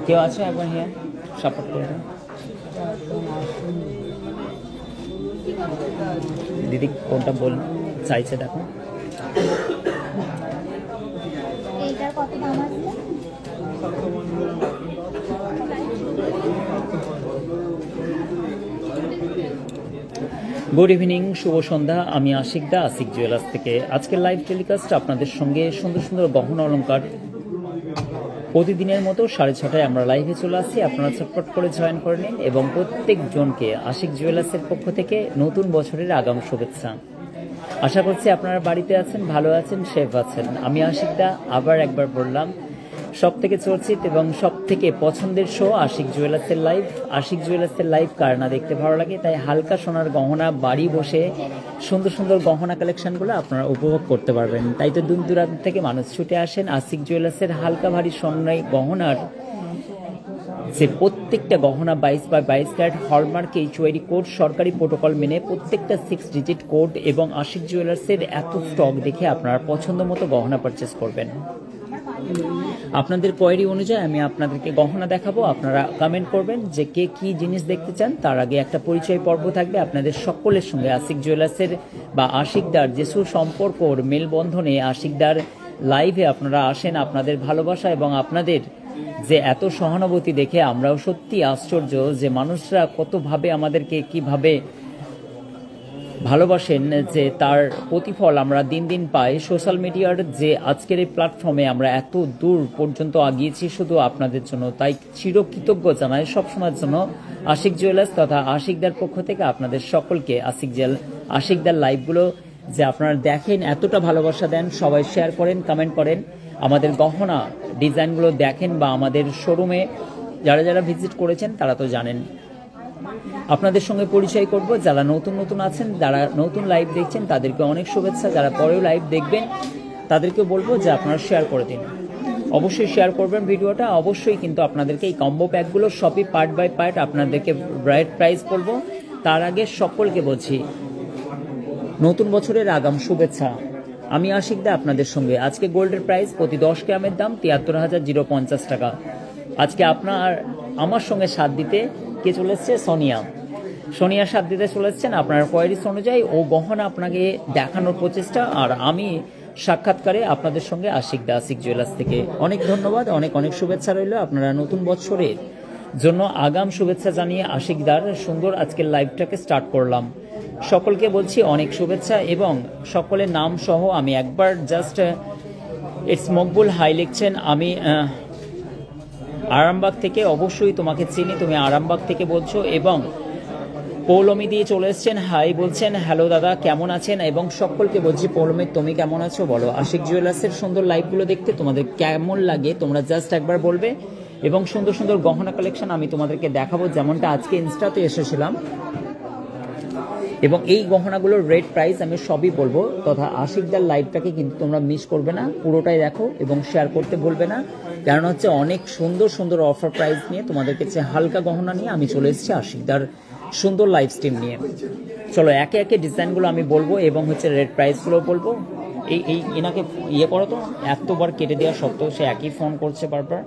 কেউ আছে একবার হিয়ার সাপোর্ট করে দিদি কোনটা বল চাইছে দেখো। এইটার কত দাম আছে? গুড ইভিনিং, শুভ সন্ধ্যা। আমি আশিক দা, আশিক জুয়েলার্স থেকে আজকের লাইভ টেলিকাস্ট আপনাদের সঙ্গে সুন্দর সুন্দর গহনা অলংকার প্রতিদিনের মতো 6:30 আমরা লাইভে চলে আসছি। আপনারা সাপোর্ট করে জয়েন করে নিন এবং প্রত্যেকজনকে আশিক জুয়েলার্সের পক্ষ থেকে নতুন বছরের আগাম শুভেচ্ছা। আশা করছি আপনারা বাড়িতে আছেন, ভালো আছেন, সেফ আছেন। আমি আশিক দা আবার একবার বললাম, সব থেকে চর্চিত এবং সব থেকে পছন্দের শো আশিক জুয়েলার্সের লাইভ। আশিক জুয়েলার্সের লাইভ কার না দেখতে ভালো লাগে, তাই হালকা সোনার গহনা বাড়ি বসে সুন্দর সুন্দর গহনা কালেকশনগুলো আপনারা উপভোগ করতে পারবেন। তাই তো দূর দূরান্ত থেকে মানুষ ছুটে আসেন আশিক জুয়েলার্সের হালকা ভারী সোনার গহনার যে প্রত্যেকটা গহনা 22x22 carat hallmark HYD code সরকারি প্রোটোকল মেনে প্রত্যেকটা 6 ডিজিট কোড এবং আশিক জুয়েলার্সের এত স্টক দেখে আপনারা পছন্দ মতো গহনা পারচেস করবেন। আপনাদের কোয়েরি অনুযায়ী আমি আপনাদেরকে গহনা দেখাবো, আপনারা কমেন্ট করবেন যে কে কি জিনিস দেখতে চান। তার আগে একটা পরিচয় পর্ব থাকবে আপনাদের সকলের সঙ্গে আশিক জুয়েলার্সের বা আশিকদার যে সুসম্পর্কর মেলবন্ধনে আশিকদার লাইভে আপনারা আসেন। আপনাদের ভালোবাসা এবং আপনাদের যে এত সহানুভূতি দেখে আমরাও সত্যি আশ্চর্য যে মানুষরা কতভাবে আমাদেরকে কিভাবে ভালোবাসেন, যে তার প্রতিফল আমরা দিন দিন পাই। সোশ্যাল মিডিয়ার যে আজকের এই প্ল্যাটফর্মে আমরা এত দূর পর্যন্ত আগিয়েছি শুধু আপনাদের জন্য, তাই চিরকৃতজ্ঞ জানাই সবসময়ের জন্য আশিক জুয়েলার্স তথা আশিকদার পক্ষ থেকে আপনাদের সকলকে। আশিকদার লাইভগুলো যে আপনারা দেখেন, এতটা ভালোবাসা দেন, সবাই শেয়ার করেন, কমেন্ট করেন, আমাদের গহনা ডিজাইনগুলো দেখেন বা আমাদের শোরুমে যারা যারা ভিজিট করেছেন তারা তো জানেন। আপনাদের সঙ্গে পরিচয় করব, যারা নতুন নতুন আছেন, যারা নতুন লাইভ দেখছেন তাদেরকে অনেক শুভেচ্ছা, যারা পরেও লাইভ দেখবেন তাদেরকে বলবো যে আপনারা শেয়ার করে দিন। অবশ্যই শেয়ার করবেন ভিডিওটা। অবশ্যই কিন্তু আপনাদেরকে এই কম্বো প্যাকগুলো সবই পার্ট বাই পার্ট আপনাদেরকে রাইট প্রাইস বলবো। তার আগে সকলকে বলছি নতুন বছরের আগাম শুভেচ্ছা। আমি আশিক দা আপনাদের সঙ্গে। আজকে গোল্ডের প্রাইস প্রতি 10 গ্রামের দাম 73,050 টাকা। আজকে আপনার আমার সঙ্গে সাথ দিতে কে চলে এসছে? সোনিয়া সাথ দিতে চলে এসছেন। আপনার কোয়ারিস অনুযায়ী ও গহনা আপনাকে দেখানোর প্রচেষ্টা, আর আমি সাক্ষাৎকারে আপনাদের সঙ্গে আশিক দা, আশিক জুয়েলার্স থেকে। অনেক ধন্যবাদ, অনেক অনেক শুভেচ্ছা রইল। আপনারা নতুন বছরের জন্য আগাম শুভেচ্ছা জানিয়ে আশিকদার সুন্দর আজকের লাইভটাকে স্টার্ট করলাম। সকলকে বলছি অনেক শুভেচ্ছা এবং সকলের নাম সহ আমি একবার জাস্ট ইটস মকবুল হাই লিখছেন। আমি আরামবাগ থেকে, অবশ্যই তোমাকে চিনি, তুমি আরামবাগ থেকে বলছো। এবং পৌলমি দিয়ে চলে এসছেন, হাই বলছেন, হ্যালো দাদা কেমন আছেন। এবং সকলকে বলছি পৌলমি তুমি কেমন আছো বলো। আশিক জুয়েলার্সের সুন্দর লাইভগুলো দেখতে তোমাদের কেমন লাগে তোমরা জাস্ট একবার বলবে। এবং সুন্দর সুন্দর গহনা কালেকশন আমি তোমাদেরকে দেখাবো, যেমনটা আজকে ইনস্টাতে এসেছিলাম। এবং এই গহনাগুলোর রেট প্রাইস আমি সবই বলবো, তথা আশিকদার লাইভটাকে কিন্তু তোমরা মিস করবে না, পুরোটাই দেখো এবং শেয়ার করতে ভুলবে না। কারণ হচ্ছে অনেক সুন্দর সুন্দর অফার প্রাইস নিয়ে তোমাদের কাছে হালকা গহনা নিয়ে আমি চলে এসেছি আশিকদার সুন্দর লাইভ স্ট্রিম নিয়ে। চলো একে একে ডিজাইনগুলো আমি বলবো এবং হচ্ছে রেট প্রাইসগুলো বলবো। এই এনাকে ইয়ে করো তো, এতবার কেটে দেওয়া সত্ত্বেও সে একই ফোন করছে বারবার।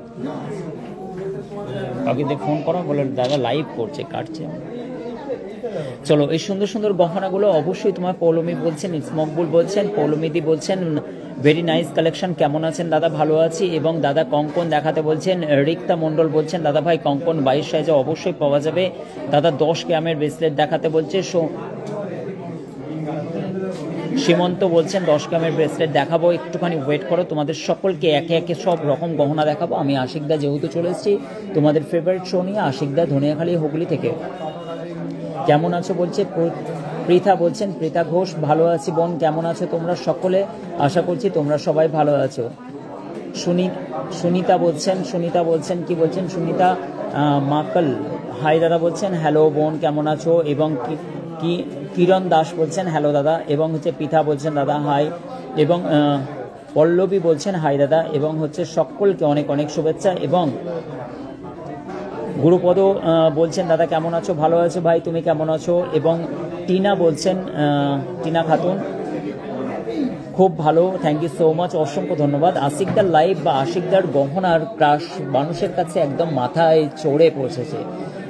কাউকে ফোন করো, বলে দাদা লাইভ করছে, কাটছে। চলো এই সুন্দর সুন্দর গহনাগুলো অবশ্যই তোমার পৌলমি বলছেন, স্মকবুল বলছেন, পৌলমিদি বলছেন ভেরি নাইস কালেকশন, কেমন আছেন দাদা? ভালো আছি। এবং দাদা কঙ্কন দেখাতে বলছেন। রিক্তা মণ্ডল বলছেন দাদা ভাই কঙ্কন 22 সাইজে অবশ্যই পাওয়া যাবে দাদা। 10 গ্রামের ব্রেসলেট দেখাতে বলছে। সীমন্ত বলছেন 10 গ্রামের ব্রেসলেট দেখাবো, একটুখানি ওয়েট করো, তোমাদের সকলকে একে একে সব রকম গহনা দেখাবো। আমি আশিকদা যেহেতু চলে এসেছি তোমাদের ফেভারিট শো নিয়ে, আশিকদা ধনিয়াখালী হুগলি থেকে। কেমন আছো বলছে পৃথা বলছেন, পৃথা ঘোষ ভালো আছি বোন, কেমন আছো তোমরা সকলে? আশা করছি তোমরা সবাই ভালো আছো। সুনিতা বলছেন কি বলছেন সুনিতা মাকল, হাই দাদা বলছেন, হ্যালো বোন কেমন আছো? এবং কি কিরণ দাস বলছেন হ্যালো দাদা। এবং হচ্ছে পৃথা বলছেন দাদা হাই। এবং পল্লবী বলছেন হাই দাদা। এবং হচ্ছে সকলকে অনেক অনেক শুভেচ্ছা। এবং গুরুপদ বলছেন দাদা কেমন আছো, ভালো আছো ভাই, তুমি কেমন আছো? এবং টিনা বলছেন, টিনা খাতুন খুব ভালো, থ্যাংক ইউ সো মাচ, অসংখ্য ধন্যবাদ। আশিকদার লাইভ বা আশিকদার গহনার ক্রাশ মানুষের কাছে একদম মাথায় চড়ে পৌঁছেছে,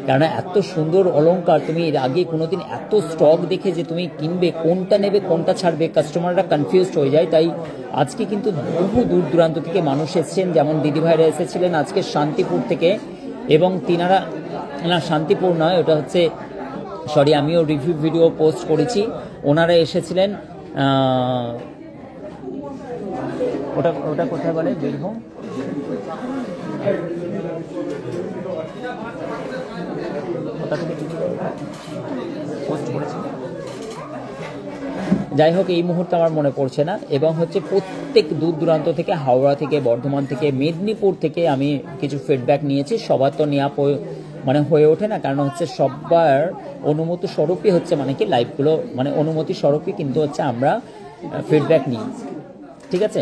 কারণ এত সুন্দর অলংকার তুমি এর আগে কোনোদিন এত স্টক দেখে যে তুমি কিনবে, কোনটা নেবে কোনটা ছাড়বে, কাস্টমাররা কনফিউজড হয়ে যায়। তাই আজকে কিন্তু বহু দূর দূরান্ত থেকে মানুষ এসেছেন, যেমন দিদিভাইরা এসেছিলেন আজকে শান্তিপুর থেকে, এবং তিনারা, না শান্তিপুর নয়, ওটা হচ্ছে, সরি, আমিও রিভিউ ভিডিও পোস্ট করেছি, ওনারা এসেছিলেন, ওটা ওটা কোথায় বলে, বীরভূম, ওটা থেকে পোস্ট করেছি, যাই হোক এই মুহূর্তে আমার মনে পড়ছে না। এবং হচ্ছে প্রত্যেক দূর দূরান্ত থেকে, হাওড়া থেকে, বর্ধমান থেকে, মেদিনীপুর থেকে আমি কিছু ফিডব্যাক নিয়েছি। সবার তো নেওয়া মানে হয়ে ওঠে না, কারণ হচ্ছে সবার অনুমতি স্বরূপই হচ্ছে মানে কি লাইভগুলো, মানে অনুমতি স্বরূপই কিন্তু হচ্ছে আমরা ফিডব্যাক নিই, ঠিক আছে।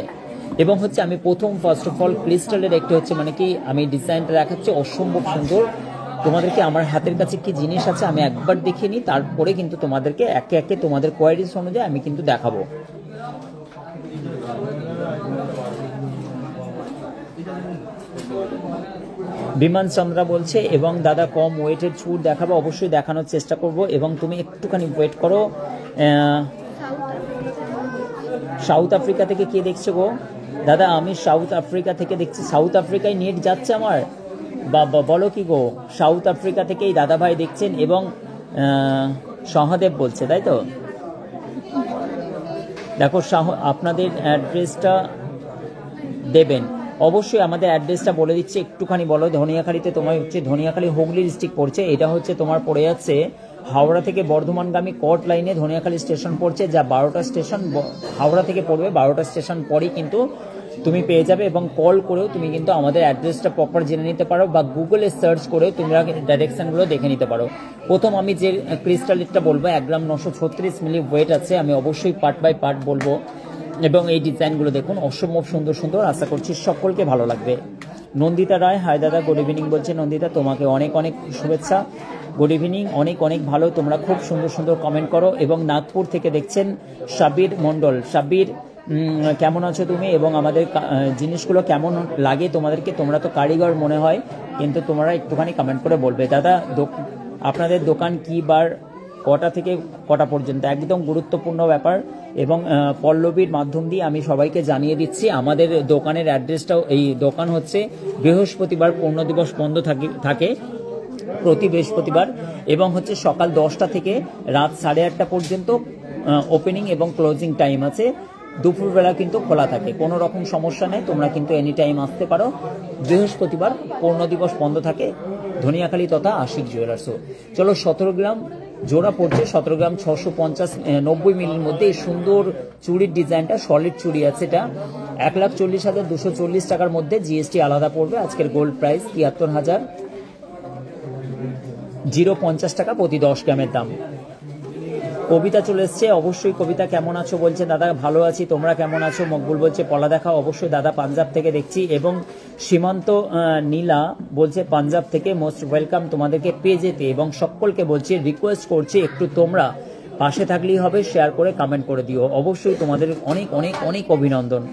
এবং হচ্ছে আমি প্রথম ফার্স্ট অফ অল ক্রিস্টালের একটি হচ্ছে মানে কি আমি ডিজাইনটা দেখাচ্ছি, অসম্ভব সুন্দর। তোমাদেরকে আমার হাতের কাছে কি জিনিস আছে আমি একবার দেখে নিই, তারপরে কিন্তু তোমাদেরকে একে একে তোমাদের কোয়ারিজ অনুযায়ী আমি কিন্তু দেখাবো। বিমান চন্দ্রা বলছে, এবং দাদা কম ওয়েটের চুর দেখাবো, অবশ্যই দেখানোর চেষ্টা করব, এবং তুমি একটুখানি ওয়েট করো। সাউথ আফ্রিকা থেকে কে দেখছো গো? দাদা আমি সাউথ আফ্রিকা থেকে দেখছি। সাউথ আফ্রিকায় নেট যাচ্ছে আমার, বাবা বলো কি গো? সাউথ আফ্রিকা থেকেই দাদা ভাই দেখছেন, এবং সহদেব বলছে, তাই তো? দেখো আপনাদের অ্যাড্রেসটা দেবেন, অবশ্যই আমাদের অ্যাড্রেসটা বলে দিচ্ছি, একটুখানি বলো। ধনিয়াখালীতে তোমার হচ্ছে, ধনিয়াখালী হুগলি ডিস্ট্রিক্ট পড়ছে, এটা হচ্ছে তোমার পড়ে যাচ্ছে হাওড়া থেকে বর্ধমানগামী কট লাইনে ধনিয়াখালী স্টেশন পড়ছে, যা 12টা স্টেশন হাওড়া থেকে পড়বে, 12টা স্টেশন পরেই কিন্তু তুমি পেয়ে যাবে। এবং কল করেও তুমি কিন্তু আমাদের অ্যাড্রেসটা প্রপার জেনে নিতে পারো, বা গুগলে সার্চ করেও তোমরা ডাইরেকশনগুলো দেখে নিতে পারো। প্রথম আমি যে ক্রিস্টালিটটা বলবো 1 গ্রাম 936 মিলি ওয়েট আছে, আমি অবশ্যই পার্ট বাই পার্ট বলবো। এবং এই ডিজাইনগুলো দেখুন, অসম্ভব সুন্দর সুন্দর, আশা করছি সকলকে ভালো লাগবে। নন্দিতা রায়, হাই দাদা, গুড ইভিনিং বলছে নন্দিতা, তোমাকে অনেক অনেক শুভেচ্ছা, গুড ইভিনিং, অনেক অনেক ভালো, তোমরা খুব সুন্দর সুন্দর কমেন্ট করো। এবং নাগপুর থেকে দেখছেন সাব্বির মণ্ডল, সাব্বির কেমন আছো তুমি, এবং আমাদের জিনিসগুলো কেমন লাগে তোমাদেরকে, তোমরা তো কারিগর মনে হয়, কিন্তু তোমরা একটুখানি কমেন্ট করে বলবে। দাদা আপনাদের দোকান কি বার কটা থেকে কটা পর্যন্ত, একদম গুরুত্বপূর্ণ ব্যাপার। এবং পল্লবীর মাধ্যম দিয়ে আমি সবাইকে জানিয়ে দিচ্ছি, আমাদের দোকানের অ্যাড্রেসটাও, এই দোকান হচ্ছে বৃহস্পতিবার পূর্ণ দিবস বন্ধ থাকে প্রতি বৃহস্পতিবার, এবং হচ্ছে সকাল 10টা থেকে রাত 8:30 পর্যন্ত ওপেনিং এবং ক্লোজিং টাইম আছে। দুপুরবেলা কিন্তু খোলা থাকে, কোনো রকম সমস্যা নেই, তোমরা কিন্তু এনি টাইম আসতে পারো। বৃহস্পতিবার পূর্ণ দিবস বন্ধ থাকে ধনিয়াখালী তথা আশিক জুয়েলার্সও। চলো 17 গ্রাম জোড়া পড়ছে, 17 গ্রাম 650-90 মিলির মধ্যে এই সুন্দর চুড়ির ডিজাইনটা, সলিড চুড়ি আছে, এটা 1,40,240 টাকার মধ্যে, জিএসটি আলাদা পড়বে। আজকের গোল্ড প্রাইস 73,050 টাকা প্রতি 10 গ্রামের দাম। কবিতা চলে এসছে, অবশ্যই কবিতা কেমন আছো বলছে, দাদা ভালো আছি, তোমরা কেমন আছো? মকবুল বলছে পলা দেখা, অবশ্যই দাদা পাঞ্জাব থেকে দেখছি। এবং সীমান্ত নীলা বলছে পাঞ্জাব থেকে, মোস্ট ওয়েলকাম তোমাদেরকে পেজেতে, এবং সকলকে বলছি রিকোয়েস্ট করছি একটু তোমরা পাশে থাকলেই হবে, শেয়ার করে কমেন্ট করে দিও, অবশ্যই তোমাদের অনেক অনেক অনেক অভিনন্দন।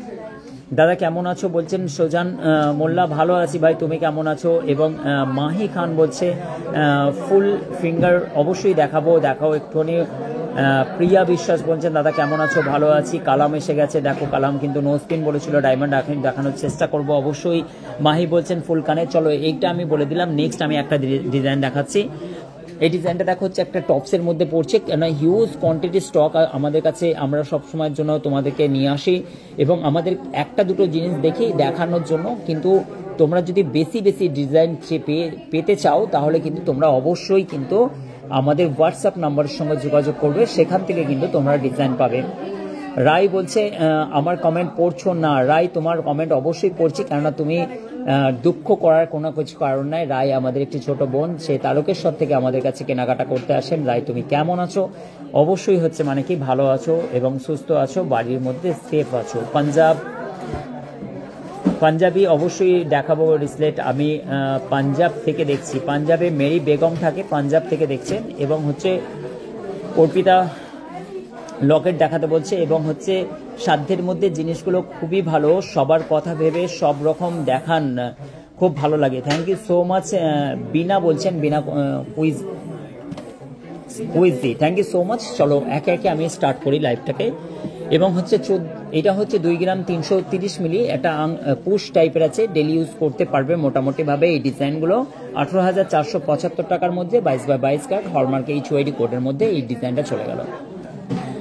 দাদা কেমন আছো বলছেন সোজান মোল্লা, ভালো আছি ভাই, তুমি কেমন আছো? এবং মাহি খান বলছে ফুল ফিঙ্গার, অবশ্যই দেখাও একটুখানি। প্রিয়া বিশ্বাস বলছেন দাদা কেমন আছো, ভালো আছি। কালাম এসে গেছে, দেখো কালাম কিন্তু নো স্পিন বলেছিল, ডায়মন্ড দেখানোর চেষ্টা করব অবশ্যই। মাহি বলছেন ফুল কানে, চলো এইটা আমি বলে দিলাম। নেক্সট আমি একটা ডিজাইন দেখাচ্ছি, এই ডিজাইনটা দেখো হচ্ছে একটা টপসের মধ্যে পড়ছে, কেন হিউজ কোয়ান্টিটি স্টক আমাদের কাছে, আমরা সব সময়ের জন্য তোমাদেরকে নিয়ে আসি, এবং আমাদের একটা দুটো জিনিস দেখি দেখানোর জন্য, কিন্তু তোমরা যদি বেশি বেশি ডিজাইন পেতে চাও তাহলে কিন্তু তোমরা অবশ্যই কিন্তু আমাদের হোয়াটসঅ্যাপ নাম্বারের সঙ্গে যোগাযোগ করবে, সেখান থেকে কিন্তু তোমরা ডিজাইন পাবে। রায় বলছে আমার কমেন্ট পড়ছো না। রায় তোমার কমেন্ট অবশ্যই পড়ছি, কেননা তুমি দুঃখ করার কোনো কিছু কারণ নাই। রায় আমাদের একটি ছোট বোন, সে তারকেশ্বর থেকে আমাদের কাছে কেনাকাটা করতে আসেন। রায় তুমি কেমন আছো? অবশ্যই হচ্ছে মানে কি ভালো আছো এবং সুস্থ আছো, বাড়ির মধ্যে সেফ আছো। পাঞ্জাব পাঞ্জাবি অবশ্যই দেখাবো রিসলেট। আমি পাঞ্জাব থেকে দেখছি, পাঞ্জাবে মেরি বেগম থাকে, পাঞ্জাব থেকে দেখছেন। এবং হচ্ছে অর্পিতা লকেট দেখাতে বলছে, এবং হচ্ছে সাধ্যের মধ্যে জিনিসগুলো খুবই ভালো, সবার কথা ভেবে সব রকম দেখান, খুব ভালো লাগে। Thank you so much. Bina বলছেন, বিনা কুইজি, থ্যাংক ইউ সো মাচ। চলো একে একে আমি স্টার্ট করি লাইভটাকে। এবং হচ্ছে এটা হচ্ছে 2 গ্রাম 330 মিলি, একটা পুশ টাইপের আছে, ডেলি ইউজ করতে পারবে মোটামুটিভাবে। এই ডিজাইনগুলো 18,475 টাকার মধ্যে 22x22 কার্ড, হলমার্ক HYD কোডের মধ্যে এই ডিজাইনটা চলে গেল।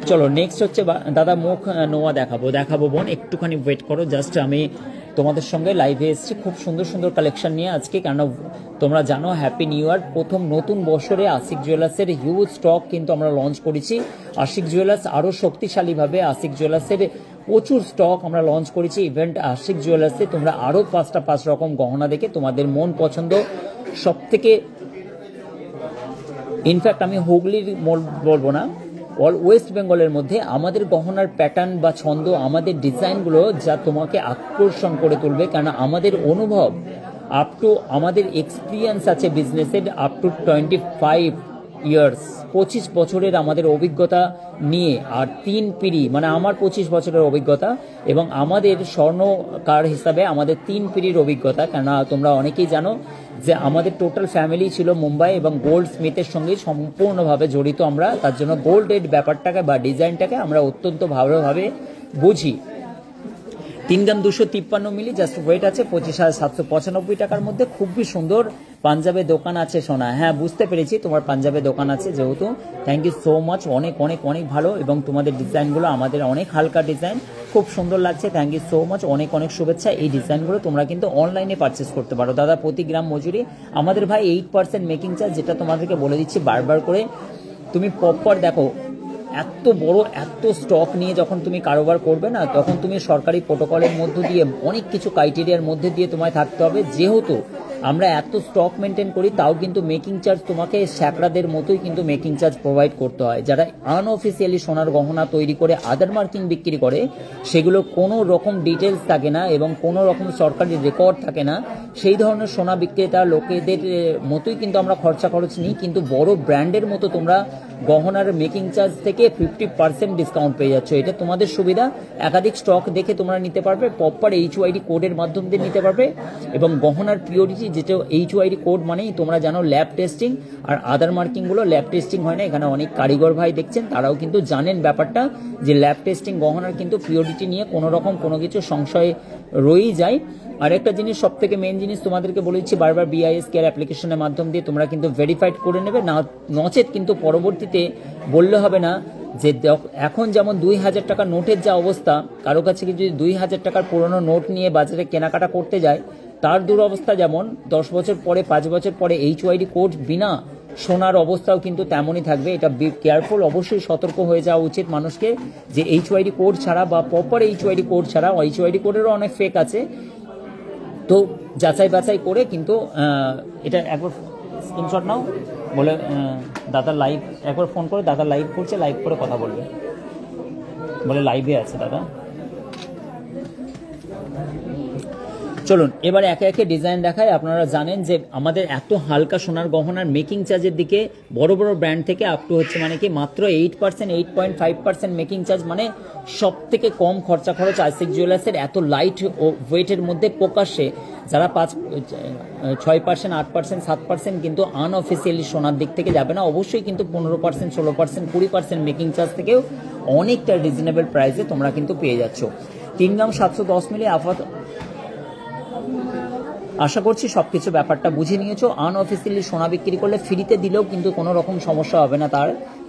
চলো নেক্সট হচ্ছে দাদা মুখ নোয়া দেখাবো বোন, একটুখানি ওয়েট করো। জাস্ট আমি তোমাদের সঙ্গে লাইভে এসেছি খুব সুন্দর সুন্দর কালেকশন নিয়ে আজকে, কেন তোমরা জানো হ্যাপি নিউ ইয়ার। প্রথম নতুন বছরে আশিক জুয়েলার্সের হিউজ স্টক কিন্তু আমরা লঞ্চ করেছি। আশিক জুয়েলার্স আরও শক্তিশালীভাবে, আশিক জুয়েলার্সের প্রচুর স্টক আমরা লঞ্চ করেছি ইভেন্ট আশিক জুয়েলার্সে। তোমরা আরও 5 রকম গহনা দেখে তোমাদের মন পছন্দ সব থেকে, ইনফ্যাক্ট আমি হুগলির বলবো না, অল ওয়েস্ট বেঙ্গলের মধ্যে আমাদের গহনার প্যাটার্ন বা ছন্দ, আমাদের ডিজাইনগুলো যা তোমাকে আকর্ষণ করে তুলবে। কেন আমাদের অনুভব আপ টু, আমাদের এক্সপিরিয়েন্স আছে বিজনেসের আপ টু 25 ইয়ার্স, 25 বছরের আমাদের অভিজ্ঞতা নিয়ে। আর 3 পিঢ়ি, মানে আমার 25 বছরের অভিজ্ঞতা, এবং আমাদের স্বর্ণকার হিসাবে আমাদের 3 পিঢ়ির অভিজ্ঞতা। কেন তোমরা অনেকেই জানো যে আমাদের টোটাল ফ্যামিলি ছিল মুম্বাই এবং গোল্ড স্মিথের সঙ্গে সম্পূর্ণভাবে জড়িত আমরা, তার জন্য গোল্ডের ব্যাপারটাকে বা ডিজাইনটাকে আমরা অত্যন্ত ভালোভাবে বুঝি। 3 গ্রাম 253 মিলি, জাস্ট ওয়েট আছে 25,795 টাকার মধ্যে, খুবই সুন্দর। পাঞ্জাবে দোকান আছে সোনা, হ্যাঁ বুঝতে পেরেছি তোমার পাঞ্জাবে দোকান আছে যেহেতু। থ্যাংক ইউ সো মাচ, অনেক অনেক অনেক ভালো। এবং তোমাদের ডিজাইনগুলো আমাদের অনেক হালকা ডিজাইন, খুব সুন্দর লাগছে। থ্যাংক ইউ সো মাচ, অনেক অনেক শুভেচ্ছা। এই ডিজাইনগুলো তোমরা কিন্তু অনলাইনে পারচেস করতে পারো দাদা। প্রতি গ্রাম মজুরি আমাদের ভাই 8% মেকিং চার্জ, যেটা তোমাদেরকে বলে দিচ্ছি বারবার করে। তুমি প্রপার দেখো, এত বড় এত স্টক নিয়ে যখন তুমি কারোবার করবে না, তখন তুমি সরকারি প্রোটোকলের মধ্য দিয়ে অনেক কিছু ক্রাইটেরিয়ার মধ্যে দিয়ে তোমায় থাকতে হবে। যেহেতু আমরা এত স্টক মেনটেন করি, তাও কিন্তু মেকিং চার্জ তোমাকে স্যাকরাদের মতোই কিন্তু মেকিং চার্জ প্রোভাইড করতে হয়। যারা আনঅফিসিয়ালি সোনার গহনা তৈরি করে আদার মার্কিং বিক্রি করে, সেগুলো কোনো রকম ডিটেলস থাকে না এবং কোনো রকম সরকারি রেকর্ড থাকে না। সেই ধরনের সোনা বিক্রেতা লোকেদের মতোই কিন্তু আমরা খরচ নিই, কিন্তু বড় ব্র্যান্ডের মতো তোমরা গহনার মেকিং চার্জ থেকে 50% ডিসকাউন্ট পেয়ে যাচ্ছ। এটা তোমাদের সুবিধা। একাধিক স্টক দেখে তোমরা নিতে পারবে, প্রপার HYD কোডের মাধ্যম দিয়ে নিতে পারবে। এবং গহনার পিওরিটি, যেটা HYD কোড মানেই তোমরা জানো ল্যাব টেস্টিং, আর আদার মার্কিংগুলো ল্যাব টেস্টিং হয় না। এখানে অনেক কারিগর ভাই দেখছেন, তারাও কিন্তু জানেন ব্যাপারটা, যে ল্যাব টেস্টিং গহনার কিন্তু পিওরিটি নিয়ে কোনো রকম কোনো কিছু সংশয় রয়েই যায়। আর একটা জিনিস, সব থেকে মেন জিনিস তোমাদেরকে বলেছি বারবার, BIS কেয়ার অ্যাপ্লিকেশনের মাধ্যম দিয়ে তোমরা কিন্তু ভেরিফাইড করে নেবে, নচেত কিন্তু পরবর্তীতে বললে হবে না যে এখন যেমন 2,000 টাকার নোটের যা অবস্থা, কারো কাছে যদি 2,000 টাকার পুরনো নোট নিয়ে বাজারে কেনাকাটা করতে যায়, তার দুরবস্থা যেমন 10 বছর পরে 5 বছর পরে HYD কোড বিনা সোনার অবস্থাও কিন্তু তেমনই থাকবে। এটা বি কেয়ারফুল, অবশ্যই সতর্ক হয়ে যাওয়া উচিত মানুষকে, যে HYD কোড ছাড়া বা প্রপার HYD কোড ছাড়া, HYD কোডেরও অনেক ফেক আছে, তো যাচাই বাছাই করে কিন্তু এটা একবার স্ক্রিনশট নাও, বলে দাদা লাইভ, একবার ফোন করে দাদা লাইভ করছে, লাইভ করে কথা বলবে, বলে লাইভে আছে দাদা। চলুন এবার একে একে ডিজাইন দেখায়। আপনারা জানেন যে আমাদের এত হালকা সোনার গহনার মেকিং চার্জের দিকে বড় বড় ব্র্যান্ড থেকে আপ টু হচ্ছে মানে কি মাত্র 8%, 8.5% মেকিং চার্জ, মানে সব থেকে কম খরচ আশিক জুয়েলার্সের। এত লাইট ওয়েটের মধ্যে প্রকাশ্যে যারা 6%, 8%, 7% কিন্তু আনঅফিসিয়ালি সোনার দিক থেকে যাবে না, অবশ্যই কিন্তু 15%, 16%, 20% মেকিং চার্জ থেকেও অনেকটা রিজনেবল প্রাইসে তোমরা কিন্তু পেয়ে যাচ্ছ। 3 গ্রাম 710 মিলি আপাতত। আশা করছি সবকিছু ব্যাপারটা বুঝে নিয়েছো। আনঅফিসিয়ালি সোনা বিক্রি করলে ফ্রিতে দিলেও কিন্তু কোনো রকম সমস্যা হবে না,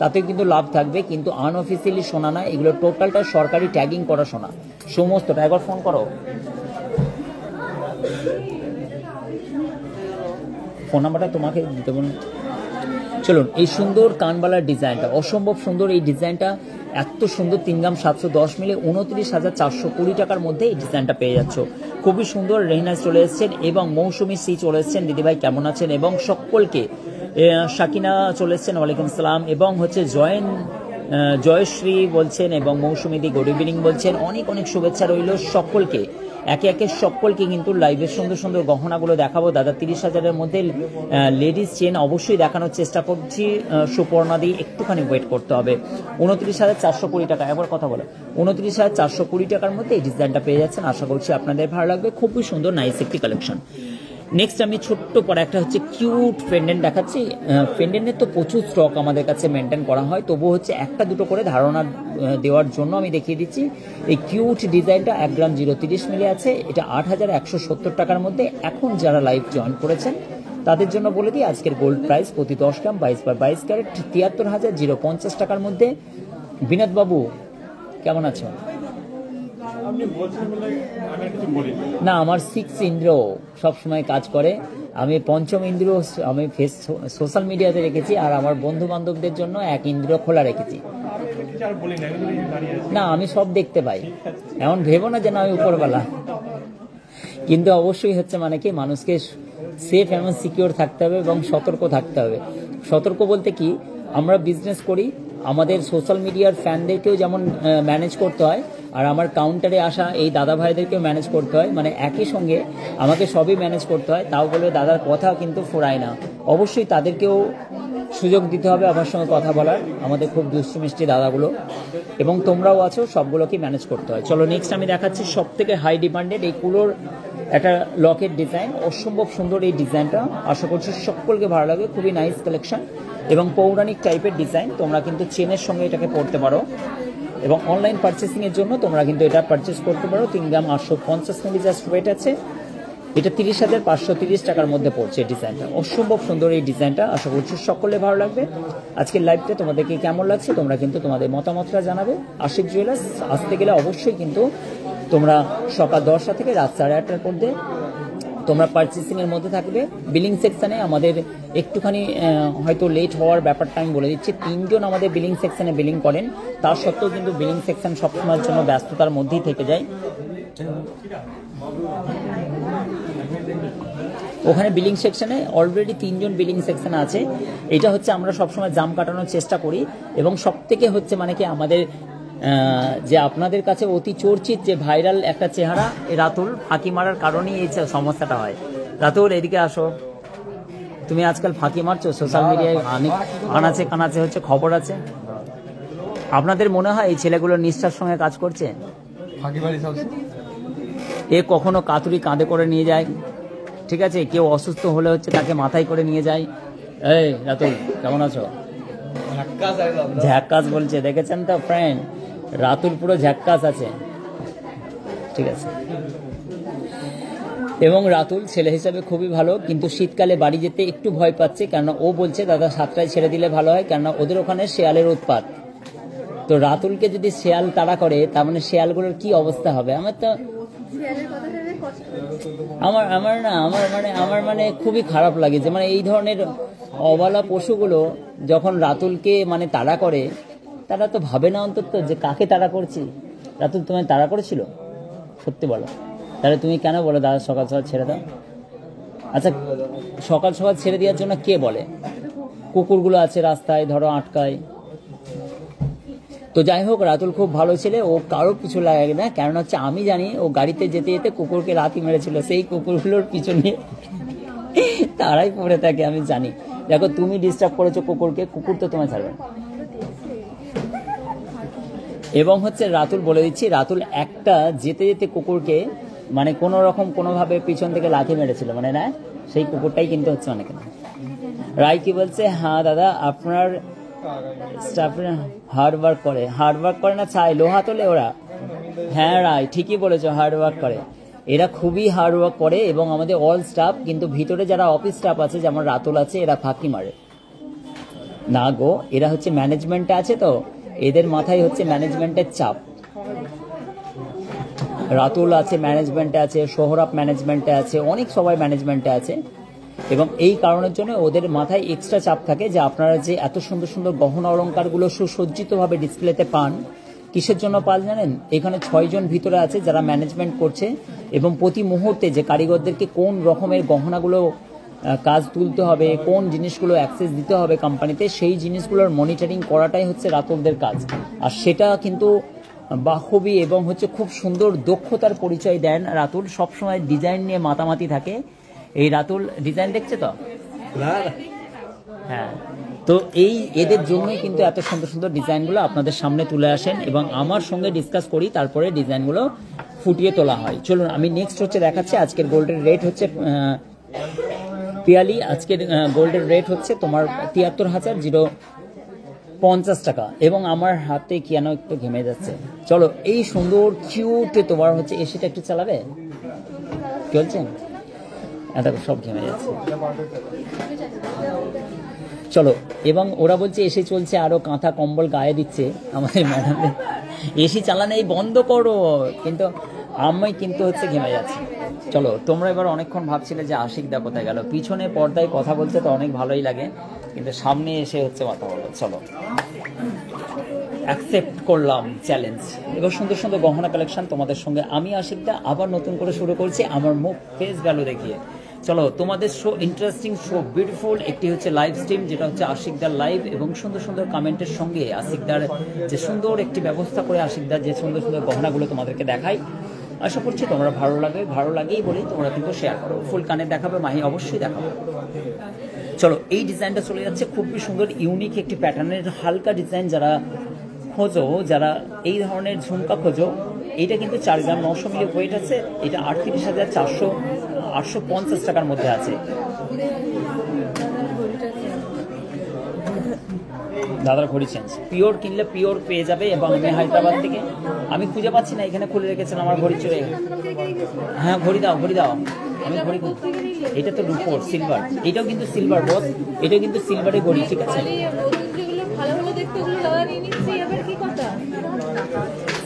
তাতেও কিন্তু লাভ থাকবে। কিন্তু আনঅফিসিয়ালি সোনা না, এগুলো টোটালটা সরকারি ট্যাগিং করা সোনা সমস্তটা। একবার ফোন করো, ফোন নাম্বারটা তোমাকে দিতে বলুন। চলুন এই সুন্দর কানবালার ডিজাইনটা, অসম্ভব সুন্দর এই ডিজাইনটা, এত সুন্দর। 3 গ্রাম 710 মিলি 29,420 টাকার মধ্যে এই ডিজাইনটা পেয়ে যাচ্ছ। খুবই সুন্দর। রেহনাজ চলে এসছেন এবং মৌসুমী সি চলে এসছেন। দিদিভাই কেমন আছেন? এবং সকলকে, শাকিনা চলে এসছেন, ওয়ালাইকুম সালাম। এবং হচ্ছে জয়শ্রী বলছেন এবং মৌসুমী দি গুড ইভিনিং বলছেন। অনেক অনেক শুভেচ্ছা রইল সকলকে। একে একে সকলকে কিন্তু লাইভের সুন্দর সুন্দর গহনাগুলো দেখাবো দাদা। 30,000-এর মধ্যে লেডিস চেন অবশ্যই দেখানোর চেষ্টা করছি। সুপর্ণাদি একটুখানি ওয়েট করতে হবে। 29,420 টাকা, একবার কথা বলো, 29,420 টাকার মধ্যে এই ডিজাইনটা পেয়ে যাচ্ছেন। আশা করছি আপনাদের ভালো লাগবে, খুবই সুন্দর নাইস একটি কালেকশন। নেক্সট আমি ছোট্ট পরে একটা হচ্ছে কিউট পেন্ডেন্ট দেখাচ্ছি। পেন্ডেন্টের তো প্রচুর স্টক আমাদের কাছে মেনটেন করা হয়, তবু হচ্ছে একটা দুটো করে ধারণা দেওয়ার জন্য আমি দেখিয়ে দিচ্ছি। এই কিউট ডিজাইনটা 1 গ্রাম 0.30 মিলি আছে, এটা 8,170 টাকার মধ্যে। এখন যারা লাইভ জয়েন করেছেন তাদের জন্য বলে দিই আজকের গোল্ড প্রাইস প্রতি 10 গ্রাম 22/22 ক্যারেট 73,050 টাকার মধ্যে। বিনোদ বাবু কেমন আছো? না, আমার 6 ইন্দ্র সবসময় কাজ করে। আমি পঞ্চম ইন্দ্র আমি সোশ্যাল মিডিয়াতে রেখেছি, আর আমার বন্ধু বান্ধবদের জন্য 1 ইন্দ্র খোলা রেখেছি। না, আমি সব দেখতে পাই, এমন ভেবো না যেন আমি উপরওয়ালা। কিন্তু অবশ্যই হচ্ছে মানে কি, মানুষকে সেফ এবং সিকিউর থাকতে হবে এবং সতর্ক থাকতে হবে। সতর্ক বলতে কি, আমরা বিজনেস করি, আমাদের সোশ্যাল মিডিয়ার ফ্যানদেরকেও যেমন ম্যানেজ করতে হয়, আর আমার কাউন্টারে আসা এই দাদা ভাইদেরকেও ম্যানেজ করতে হয়, মানে একই সঙ্গে আমাকে সবই ম্যানেজ করতে হয়। তাও বলে দাদার কথা কিন্তু ফোরায় না, অবশ্যই তাদেরকেও সুযোগ দিতে হবে আমার সঙ্গে কথা বলার, আমাদের খুব দুষ্টু মিষ্টি দাদাগুলো, এবং তোমরাও আছো, সবগুলোকে ম্যানেজ করতে হয়। চলো নেক্সট আমি দেখাচ্ছি সব থেকে হাই ডিমান্ডেড এই কুলোর একটা লকেট ডিজাইন, অসম্ভব সুন্দর এই ডিজাইনটা। আশা করছি সকলকে ভালো লাগে, খুবই নাইস কালেকশন এবং পৌরাণিক টাইপের ডিজাইন। তোমরা কিন্তু চেনের সঙ্গে এটাকে পরতে পারো, এবং অনলাইন পারচেসিংয়ের জন্য তোমরা কিন্তু এটা পারচেস করতে পারো। 3 গ্রাম 850 মিলি জাস্ট ওয়েট আছে। এটা 30,530 টাকার মধ্যে পড়ছে ডিজাইনটা। অসম্ভব সুন্দর এই ডিজাইনটা, আশা করছি সকলে ভালো লাগবে। আজকের লাইভটা তোমাদেরকে কেমন লাগছে তোমরা কিন্তু তোমাদের মতামতটা জানাবে। আশিক জুয়েলার্স আসতে গেলে অবশ্যই কিন্তু তোমরা সকাল 10টা থেকে রাত 8:30টার মধ্যে তোমরা পারচেসিংয়ের মধ্যে থাকবে। বিলিং সেকশানে আমাদের একটুখানি হয়তো লেট হওয়ার ব্যাপারটা আমি বলে দিচ্ছি। 3 জন আমাদের বিলিং সেকশানে বিলিং করেন, তার সত্ত্বেও কিন্তু বিলিং সেকশন সবসময়ের জন্য ব্যস্ততার মধ্যেই থেকে যায়। ওখানে বিলিং সেকশনে অলরেডি 3 জন বিলিং সেকশন আছে। এটা হচ্ছে আমরা সবসময় জাম কাটানোর চেষ্টা করি, এবং সব থেকে হচ্ছে মানে কি আমাদের যে আপনাদের কাছে অতি চর্চিত যে ভাইরাল একটা চেহারা রাতুল, ফাঁকি মারার কারণেই এই সমস্যাটা হয়। রাতুল এদিকে আসো, তুমি আজকাল ফাঁকি মারছো সোশ্যাল মিডিয়ায়, অনেক আনাচে কানাচে হচ্ছে খবর আছে। আপনাদের মনে হয় এই ছেলেগুলো নিষ্ঠার সঙ্গে কাজ করছে? এ কখনো কাতুরি কাঁধে করে নিয়ে যায়, ঠিক আছে, কেউ অসুস্থ হলে হচ্ছে তাকে মাথায় করে নিয়ে যায়। এই রাতুল কেমন আছো? ঝ্যাক্কাস বলছে, দেখেছেন তো ফ্রেন্ড, রাতুল পুরো ঝ্যাক্কাস আছে, ঠিক আছে। এবং রাতুল ছেলে হিসাবে খুবই ভালো, কিন্তু শীতকালে বাড়ি যেতে একটু ভয় পাচ্ছে, কেননা ও বলছে দাদা 7টায় ছেড়ে দিলে ভালো হয়, কেননা ওদের ওখানে শেয়ালের উৎপাত। তো রাতুলকে যদি শেয়াল তাড়া করে, তার মানে শেয়ালগুলোর কি অবস্থা হবে? আমার মানে খুবই খারাপ লাগে যে মানে এই ধরনের অবলা পশুগুলো যখন রাতুলকে মানে তাড়া করে, তারা তো ভাবে না অন্তত যে কাকে তাড়া করছি। রাতুল তোমায় তাড়া করেছিল? সত্যি বলো, তাহলে তুমি কেন বলো দাদা সকাল সকাল ছেড়ে দাও? আচ্ছা, সকাল সকাল ছেড়ে দেওয়ার জন্য কে বলে? কুকুরগুলো আছে রাস্তায়, ধরো আটকায়। তো যাই হোক, রাতুল খুব ভালো ছেলে, ও কারোর পিছু লাগে না, কারণ হচ্ছে আমি জানি ও গাড়িতে যেতে যেতে কুকুরকে লাথি মেরেছিল, সেই কুকুরগুলোর পিছনে তারাই পড়ে থাকে, আমি জানি। দেখো তুমি ডিস্টার্ব করেছো কুকুরকে, কুকুর তো তোমায় ছাড়বে। এবং হচ্ছে রাতুল বলে দিচ্ছি, রাতুল একটা যেতে যেতে কুকুরকে মানে কোনো রকম কোনোভাবে পিছন থেকে লাথি মেরেছিল, মানে না, সেই কুকুরটাই কিন্তু হচ্ছে অনেক। রায় কি বলছে? হ্যাঁ দাদা, আপনার স্টাফের হার্ড ওয়ার্ক করে না, চাই লোহা তোলে ওরা। হ্যাঁ রায় ঠিকই বলেছো, হার্ড ওয়ার্ক করে, এরা খুবই হার্ড ওয়ার্ক করে, এবং আমাদের অল স্টাফ, কিন্তু ভিতরে যারা অফিস স্টাফ আছে যেমন রাতুল আছে, এরা ফাঁকি মারে না গো, এরা হচ্ছে ম্যানেজমেন্টে আছে, তো এদের মাথায় হচ্ছে ম্যানেজমেন্টের চাপ। রাতুল আছে ম্যানেজমেন্টে আছে, সোহরাব ম্যানেজমেন্টে আছে, অনেক সবাই ম্যানেজমেন্টে আছে, এবং এই কারণের জন্য ওদের মাথায় এক্সট্রা চাপ থাকে যে আপনারা যে এত সুন্দর সুন্দর গহনা অলঙ্কারগুলো সুসজ্জিতভাবে ডিসপ্লেতে পান, কিসের জন্য পান জানেন? এখানে 6 জন ভিতরে আছে যারা ম্যানেজমেন্ট করছে, এবং প্রতি মুহূর্তে যে কারিগরদেরকে কোন রকমের গহনাগুলো কাজ তুলতে হবে, কোন জিনিসগুলো অ্যাক্সেস দিতে হবে কোম্পানিতে, সেই জিনিসগুলোর মনিটরিং করাটাই হচ্ছে রাতুলদের কাজ। আর সেটা কিন্তু বাহবী এবং হচ্ছে খুব সুন্দর দক্ষতার পরিচয় দেন রাতুল। সবসময় ডিজাইন নিয়ে মাতামাতি থাকে এই রাতুল। ডিজাইন দেখছে তো? হ্যাঁ, তো এই এদের জন্যই কিন্তু এত সুন্দর সুন্দর ডিজাইনগুলো আপনাদের সামনে তুলে আসেন এবং আমার সঙ্গে ডিসকাস করি, তারপরে ডিজাইনগুলো ফুটিয়ে তোলা হয়। চলুন আমি নেক্সট হচ্ছে দেখাচ্ছি। আজকের গোল্ডের রেট হচ্ছে পিয়ালি। আজকের গোল্ডের রেট হচ্ছে তোমার ৭৩,050 টাকা এবং আমার হাতে কি যেন একটু ঘেমে যাচ্ছে। চলো এই সুন্দর কিউট তোমার হচ্ছে এসিটা একটু চালাবে, চলছেন? দেখো সব ঘেমে যাচ্ছে। চলো, এবং ওরা বলছে এসি চলছে, আরো কাঁথা কম্বল গায়ে দিচ্ছে আমাদের ম্যাডামদের। এসি চালানো এই বন্ধ করো, কিন্তু আমি কিন্তু হচ্ছে ঘেমে যাচ্ছি। চলো, তোমরা এবার অনেকক্ষণ ভাবছিলে যে আশিক দা কোথায় গেল। পিছনে পর্দায় কথা বলতে তো অনেক ভালোই লাগে, কিন্তু সামনে এসে হচ্ছে কথা বলো। চলো, অ্যাকসেপ্ট করলাম চ্যালেঞ্জ। এবার সুন্দর সুন্দর গহনা কালেকশন তোমাদের সঙ্গে আমি আশিক দা আবার নতুন করে শুরু করছি আমার মুখ ফেস ভ্যালু দেখিয়ে। চলো, তোমাদের শো ইন্টারেস্টিং শো বিউটিফুল একটি হচ্ছে লাইভ স্ট্রিম, যেটা হচ্ছে আশিকদার লাইভ, এবং সুন্দর সুন্দর কমেন্টের সঙ্গে আশিকদার যে সুন্দর একটি ব্যবস্থা করে আশিকদার যে সুন্দর সুন্দর গহনাগুলো তোমাদেরকে দেখাই। আশা করছি তোমরা ভালো লাগেই বলেই তোমরা কিন্তু শেয়ার করো। ফুল কানে দেখাবে মাহি, অবশ্যই দেখাবো। চলো, এই ডিজাইনটা চলে যাচ্ছে খুবই সুন্দর ইউনিক একটি প্যাটার্নের হালকা ডিজাইন। যারা খোঁজো, যারা এই ধরনের ঝুমকা খোঁজো, এইটা কিন্তু 4 গ্রাম 900 মিলি ওয়েট আছে। এটা 38,850 টাকার মধ্যে আছে। দাদার ঘড়ি চেঞ্জ, পিওর কিনলে পিওর পেয়ে যাবে। এবং আমি হায়দ্রাবাদ থেকে, আমি খুঁজে পাচ্ছি না, এখানে খুলে রেখেছেন আমার ঘড়ি চলে। হ্যাঁ, ঘড়ি দাও আমি ঘড়ি। এটা তো রুপোর সিলভার, এটাও কিন্তু সিলভার বস, এটাও কিন্তু সিলভারের ঘড়ি, ঠিক আছে?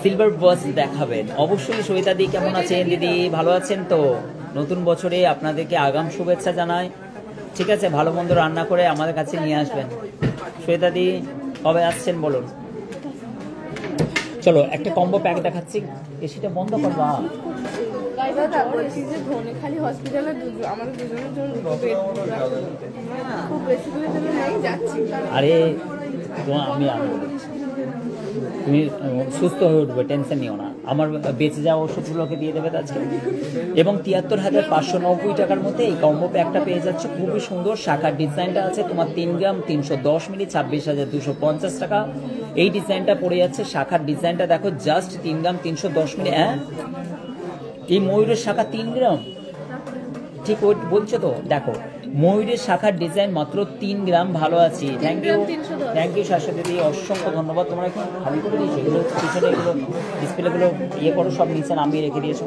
সিলভার বস দেখাবেন অবশ্যই। সবিতা দি কেমন আছেন? দিদি ভালো আছেন তো? নতুন বছরে আপনাদেরকে আগাম শুভেচ্ছা জানাই, ঠিক আছে? ভালো মন্দ রান্না করে আমাদের কাছে নিয়ে আসবেন। সবিতা দি কবে আসছেন বলুন? চলো, একটা কম্বো প্যাক দেখাচ্ছি। এসিটা বন্ধ করবা। আরে আমি তুমি সুস্থ হয়ে উঠবে, টেনশন নিও না। আমার বেঁচে যাওয়া ওষুধগুলোকে দিয়ে দেবে আজকে। এবং ৭৩,৫৯০ টাকার মধ্যে এই কম্বো প্যাকটা পেয়ে যাচ্ছে। খুবই সুন্দর শাখার ডিজাইনটা আছে তোমার 3 গ্রাম 310 মিলি ২৬,২৫০ টাকা। এই ডিজাইনটা পড়ে যাচ্ছে। শাখার ডিজাইনটা দেখো, জাস্ট 3 গ্রাম 310 মিলি। হ্যাঁ, এই ময়ূরের শাখা 3 গ্রাম, ঠিক বলছো তো? দেখো, ময়ূরের শাখার ডিজাইন মাত্র 3 গ্রাম। ভালো আছি, থ্যাংক ইউ শাশ্বতী দিদি, অসংখ্য ধন্যবাদ। তোমরা এখন খালি করে দিয়েছো, এগুলো পিছনে এগুলো ডিসপ্লেগুলো ইয়ে করো, সব নিচে নামিয়ে রেখে দিয়েছো।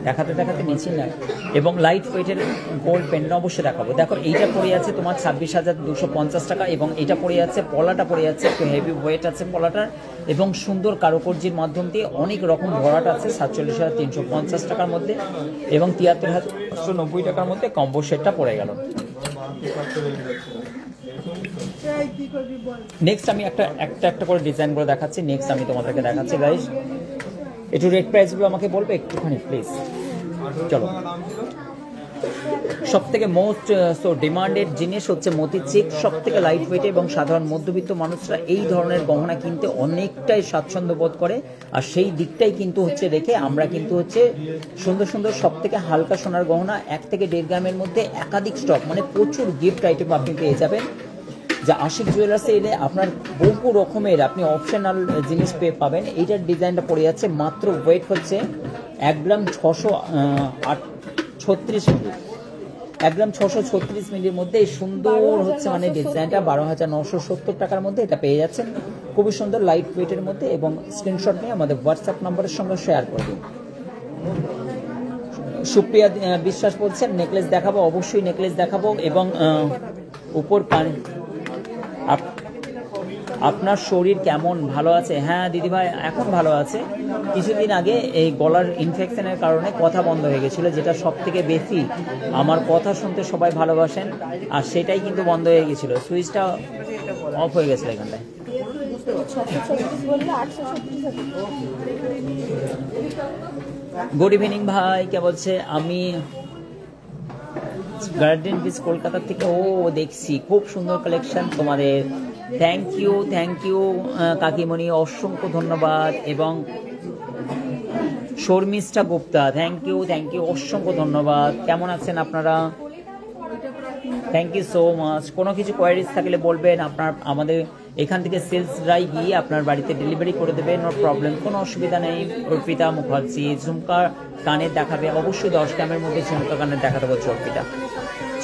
দেখাতে নিচ্ছি না। এবং লাইট ওয়েটের গোল্ড পেন্ডেন্ট অবশ্যই দেখাবো। দেখো, এইটা পড়ে যাচ্ছে তোমার ২৬,২৫০ টাকা, এবং এটা পড়ে যাচ্ছে, পলাটা পড়ে যাচ্ছে একটু হেভি ওয়েট আছে পলাটার, এবং সুন্দর কারুকার্যের মাধ্যম দিয়ে অনেক রকম ভরাট আছে ৪৭,৩৫০ টাকার মধ্যে, এবং ৭৩,৮৯০ টাকার মধ্যে কম্বো সেটটা পড়ে গেল। নেক্সট আমি একটা করে ডিজাইনগুলো দেখাচ্ছি। নেক্সট আমি তোমাদেরকে দেখাচ্ছি গাইস। একটু রেট প্রাইসগুলো আমাকে বলবে একটুখানি প্লিজ। চলো, সব থেকে মোস্ট ডিমান্ডেড জিনিস হচ্ছে মতির চিক, সব থেকে লাইট ওয়েট, এবং সাধারণ মধ্যবিত্ত মানুষরা এই ধরনের গহনা কিনতে অনেকটাই স্বাচ্ছন্দ্য বোধ করে। আর সেই দিকটাই কিন্তু হচ্ছে রেখে আমরা কিন্তু হচ্ছে সুন্দর সুন্দর সব থেকে হালকা সোনার গহনা 1 থেকে 1.5 গ্রামের মধ্যে একাধিক স্টক, মানে প্রচুর গিফট আইটেম আপনি পেয়ে যাবেন। যা আশিক জুয়েলার্সে এলে আপনার বহু রকমের আপনি অপশনাল জিনিস পেয়ে পাবেন। এইটার ডিজাইনটা পড়ে যাচ্ছে মাত্র ওয়েট হচ্ছে 1 গ্রাম 636 মিলি, 1 গ্রাম 636 মিলির মধ্যে এই সুন্দর হচ্ছে মানে ডিজাইনটা ১২,৯৭০ টাকার মধ্যে এটা পেয়ে যাচ্ছেন। খুবই সুন্দর লাইট ওয়েটের মধ্যে, এবং স্ক্রিনশট নিয়ে আমাদের হোয়াটসঅ্যাপ নম্বরের সঙ্গে শেয়ার করে দিন। সুপ্রিয়া বিশ্বাস বলছেন নেকলেস দেখাবো, অবশ্যই নেকলেস দেখাবো। এবং উপর কানে আপনার শরীর কেমন? ভালো আছে? হ্যাঁ দিদিভাই, এখন ভালো আছে। কিছুদিন আগে এই গলার ইনফেকশনের কারণে কথা বন্ধ হয়ে গেছিলো, যেটা সব থেকে বেশি আমার কথা শুনতে সবাই ভালোবাসেন, আর সেটাই কিন্তু বন্ধ হয়ে গেছিলো, সুইচটা অফ হয়ে গেছিলো এখানটায়। গুড ইভিনিং ভাই, কে বলছে? আমি গার্ডেন বিচ কলকাতা থেকে। ও দেখছি, খুব সুন্দর কালেকশন তোমাদের। থ্যাংক ইউ কাকিমণি, অসংখ্য ধন্যবাদ। এবং শর্মিষ্ঠা গুপ্তা, থ্যাংক ইউ অসংখ্য ধন্যবাদ। কেমন আছেন আপনারা? Thank you so much. কোনো কিছু কোয়ারিজ থাকলে বলবেন, আপনার আমাদের এখান থেকে সেলসরাই গিয়ে আপনার বাড়িতে ডেলিভারি করে দেবে, নো প্রবলেম, কোনো অসুবিধা নেই। অর্পিতা মুখার্জি ঝুমকা কানের দেখাবে, অবশ্যই 10 গ্রামের মধ্যে ঝুমকা কানের দেখাতে বলছে অর্পিতা।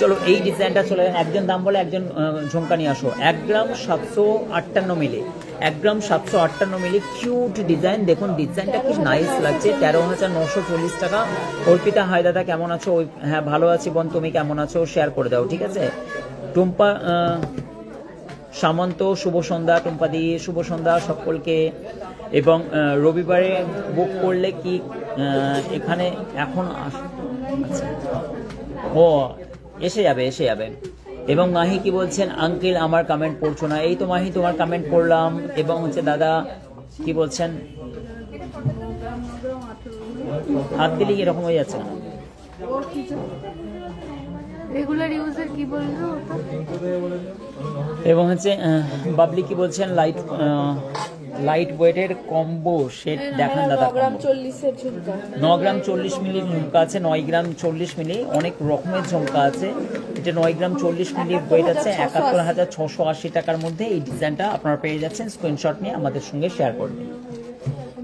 চলো এই ডিজাইনটা চলে, একজন দাম বলে একজন ঝুমকা নিয়ে আসো। 1 গ্রাম 758 মিলি, 1 গ্রাম 758 মিলি, কিউট ডিজাইন। দেখুন ডিজাইনটা কি নাইস লাগছে। 13,940 টাকা। অর্পিতা, হাই দাদা কেমন আছো? হ্যাঁ ভালো আছি বোন, তুমি কেমন আছো? শেয়ার করে দাও, ঠিক আছে। টুম্পা সামন্ত, শুভ সন্ধ্যা। টুম্পা দি শুভ সন্ধ্যা সকলকে। এবং রবিবারে বুক করলে কি এখানে এখন আচ্ছা, ও এসে যাবে। এবং মাহি কি বলছেন? আঙ্কেল আমার কমেন্ট পড়ছো না। এই তো মাহি তোমার কমেন্ট পড়লাম। এবং হচ্ছে দাদা কি বলছেন? হাত দিলে এরকম হয়ে যাচ্ছে না। রেগুলার ইউজার কি বললো? এবং হচ্ছে বাবলি কি বলছেন? লাইট ওয়েটের কম্বো সেট দেখান দাদা। 9 গ্রাম 40-এর ঝুমকা, 9 গ্রাম 40 মিলি ঝুমকা আছে, 9 গ্রাম 40 মিলি, অনেক রকমের ঝুমকা আছে। এটা 9 গ্রাম 40 মিলি ওয়েট আছে, 71,680 টাকার মধ্যে এই ডিজাইনটা আপনারা পেয়ে যাচ্ছেন। স্ক্রিনশট নিয়ে আমাদের সঙ্গে শেয়ার করবেন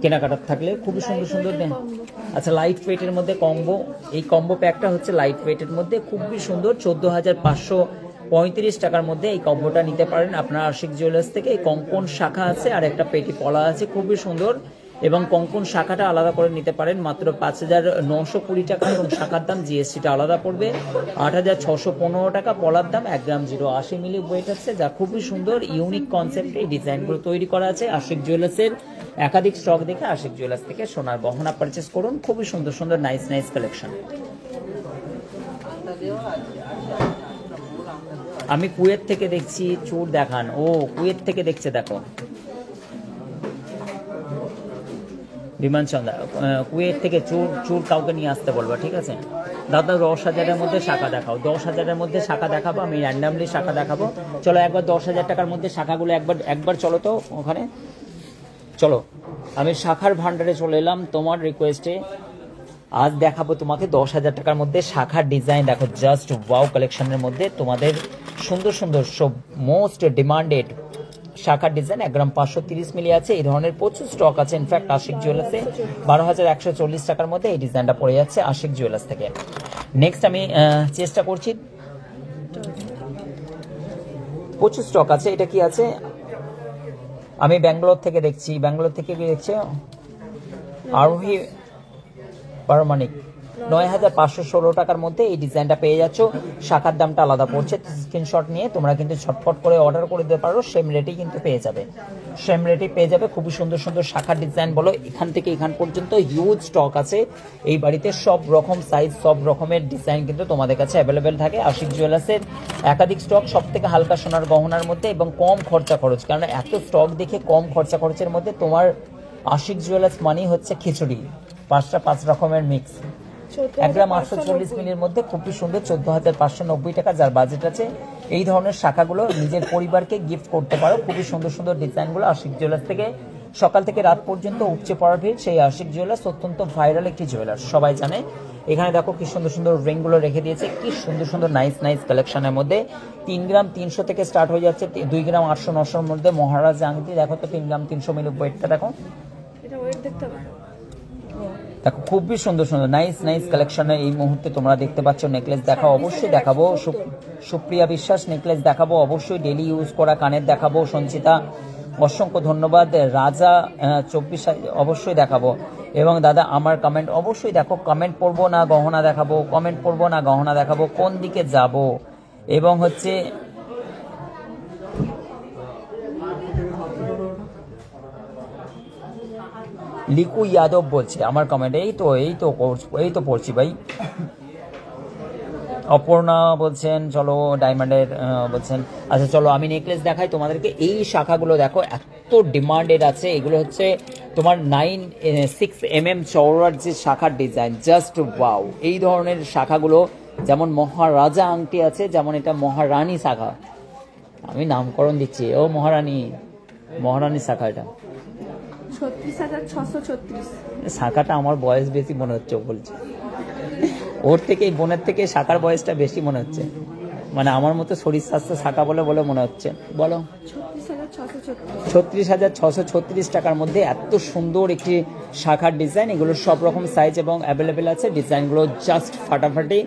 কেনাকাটার থাকলে। খুবই সুন্দর আচ্ছা, লাইট ওয়েটের মধ্যে কম্বো, এই কম্বো প্যাকটা হচ্ছে লাইট ওয়েটের মধ্যে খুবই সুন্দর। 14,535 টাকার মধ্যে এই কম্বোটা নিতে পারেন আপনার আশিক জুয়েলার্স থেকে। এই কঙ্কন শাখা আছে আর একটা পেটি পলা আছে, খুবই সুন্দর। এবং কঙ্কন শাখাটা আলাদা করে নিতে পারেন মাত্র 5,920 টাকা, এবং শাখার দাম জিএসটিটা আলাদা পড়বে 8,615 টাকা। পলার দাম 1 গ্রাম 080 মিলি ওয়েট আছে, যা খুবই সুন্দর ইউনিক কনসেপ্টে এই ডিজাইনগুলো তৈরি করা আছে। আশিক জুয়েলার্সের একাধিক স্টক দেখে আশিক জুয়েলার্স থেকে সোনার গহনা পারচেস করুন। খুবই সুন্দর নাইস কালেকশন। আমি কুয়েত থেকে দেখছি, চুর দেখান। ও কুয়েত থেকে দেখছে, দেখো বিমান চন্দা কুয়েত থেকে চুর কাউকে নিয়ে আসতে বলবো, ঠিক আছে দাদা। 10,000-এর মধ্যে শাখা দেখাও, 10,000-এর মধ্যে শাখা দেখাবো। আমি র্যান্ডামলি শাখা দেখাবো। চলো একবার 10,000 টাকার মধ্যে শাখাগুলো একবার চলো তো ওখানে। চলো আমি শাখার ভান্ডারে চলে এলাম তোমার রিকোয়েস্টে। আজ দেখাবো তোমাকে 10,000 টাকার মধ্যে শাখার ডিজাইন। দেখো জাস্ট ওয়াও কালেকশনের মধ্যে তোমাদের সুন্দর সব মোস্ট ডিমান্ডেড শাখার ডিজাইন। 1 গ্রাম 530 মিলি আছে। এই ধরনের প্রচুর স্টক আছে। ইনফ্যাক্ট আশিক জুয়েলার্সে 12,140 টাকার মধ্যে এই ডিজাইনটা পড়ে যাচ্ছে আশিক জুয়েলার্স থেকে। নেক্সট আমি চেষ্টা করছি, প্রচুর স্টক আছে। এটা কি আছে? আমি ব্যাঙ্গালোর থেকে দেখছি। ব্যাঙ্গালোর থেকে কি দেখছে? আরোহী পারমাণিক 9,516 টাকার মধ্যে এই ডিজাইনটা পেয়ে যাচ্ছ। শাখার দামটা আলাদা পড়ছে। স্ক্রিনশট নিয়ে তোমরা কিন্তু ছটফট করে অর্ডার করে দিতে পারো, সেম রেটেই কিন্তু পেয়ে যাবে। খুবই সুন্দর শাখার ডিজাইন বলো, এখান থেকে এখান পর্যন্ত হিউজ স্টক আছে এই বাড়িতে। সব রকম সাইজ, সব রকমের ডিজাইন কিন্তু তোমাদের কাছে অ্যাভেলেবেল থাকে। আশিক জুয়েলার্সের একাধিক স্টক, সব থেকে হালকা সোনার গহনার মধ্যে এবং কম খরচা খরচ। কারণ এত স্টক দেখে কম খরচা খরচের মধ্যে তোমার আশিক জুয়েলার্স মানেই হচ্ছে খিচুড়ি, 5 রকমের মিক্স। 1 গ্রাম 840 মিলির মধ্যে খুবই সুন্দর 14,590 টাকা। যার বাজেট আছে এই ধরনের শাখাগুলো নিজের পরিবারকে গিফট করতে পারো। খুবই সুন্দর ডিজাইনগুলো আশিক জুয়েলার্স থেকে। সকাল থেকে রাত পর্যন্ত উপচে পড়ার ভিড় সেই আশিক জুয়েলার্স অত্যন্ত ভাইরাল একটি জুয়েলার্স, সবাই জানে। এখানে দেখো কি সুন্দর রিংগুলো রেখে দিয়েছে, কি সুন্দর নাইস কালেকশনের মধ্যে। 3 গ্রাম 300 থেকে স্টার্ট হয়ে যাচ্ছে। 2 গ্রাম 800-900-র মধ্যে মহারাজ আংটি দেখো তো, 3 গ্রাম 300 মিলি ওয়েটটা দেখো। এটা ওয়েট দেখতে হবে। দেখো খুবই সুন্দর নাইস কালেকশনে এই মুহূর্তে তোমরা দেখতে পাচ্ছ। নেকলেস দেখাও, অবশ্যই দেখাবো। সুপ্রিয়া বিশ্বাস নেকলেস দেখাবো অবশ্যই। ডেলি ইউজ করা কানের দেখাবো। সঞ্চিতা অসংখ্য ধন্যবাদ। রাজা 24 অবশ্যই দেখাবো। এবং দাদা আমার কমেন্ট অবশ্যই দেখো। কমেন্ট পড়বো না গহনা দেখাবো, কোন দিকে যাব? এবং হচ্ছে লিকু যাদব বলছে আমার কমেন্ট, এই তো পড়ছি ভাই। অপর্ণা বলছেন চলো ডায়মন্ডের বলছেন। আচ্ছা চলো আমি নেকলেস দেখাই তোমাদেরকে। এই শাখাগুলো দেখো এত ডিমান্ডেড আছে। এগুলো হচ্ছে তোমার 6 mm চওড়ার যে শাখার ডিজাইন, জাস্ট ওয়াও। এই ধরনের শাখাগুলো যেমন মহারাজা আংটি আছে, যেমন এটা মহারানী শাখা, আমি নামকরণ দিচ্ছি। ও মহারানী, মহারানী শাখা এটা। 36,636। শাখাটা আমার বয়স বেশি মনে হচ্ছে, ও বলছে। ওর থেকে এই বোনের থেকে শাখার বয়সটা বেশি মনে হচ্ছে, মানে আমার মতো শরীর স্বাস্থ্য শাখা বলে বলে মনে হচ্ছে। বলো। 36,636 টাকার মধ্যে এত সুন্দর একটি শাখার ডিজাইন। এগুলোর সব রকম সাইজ এবং অ্যাভেলেবেল আছে। ডিজাইনগুলো জাস্ট ফাটাফাটি।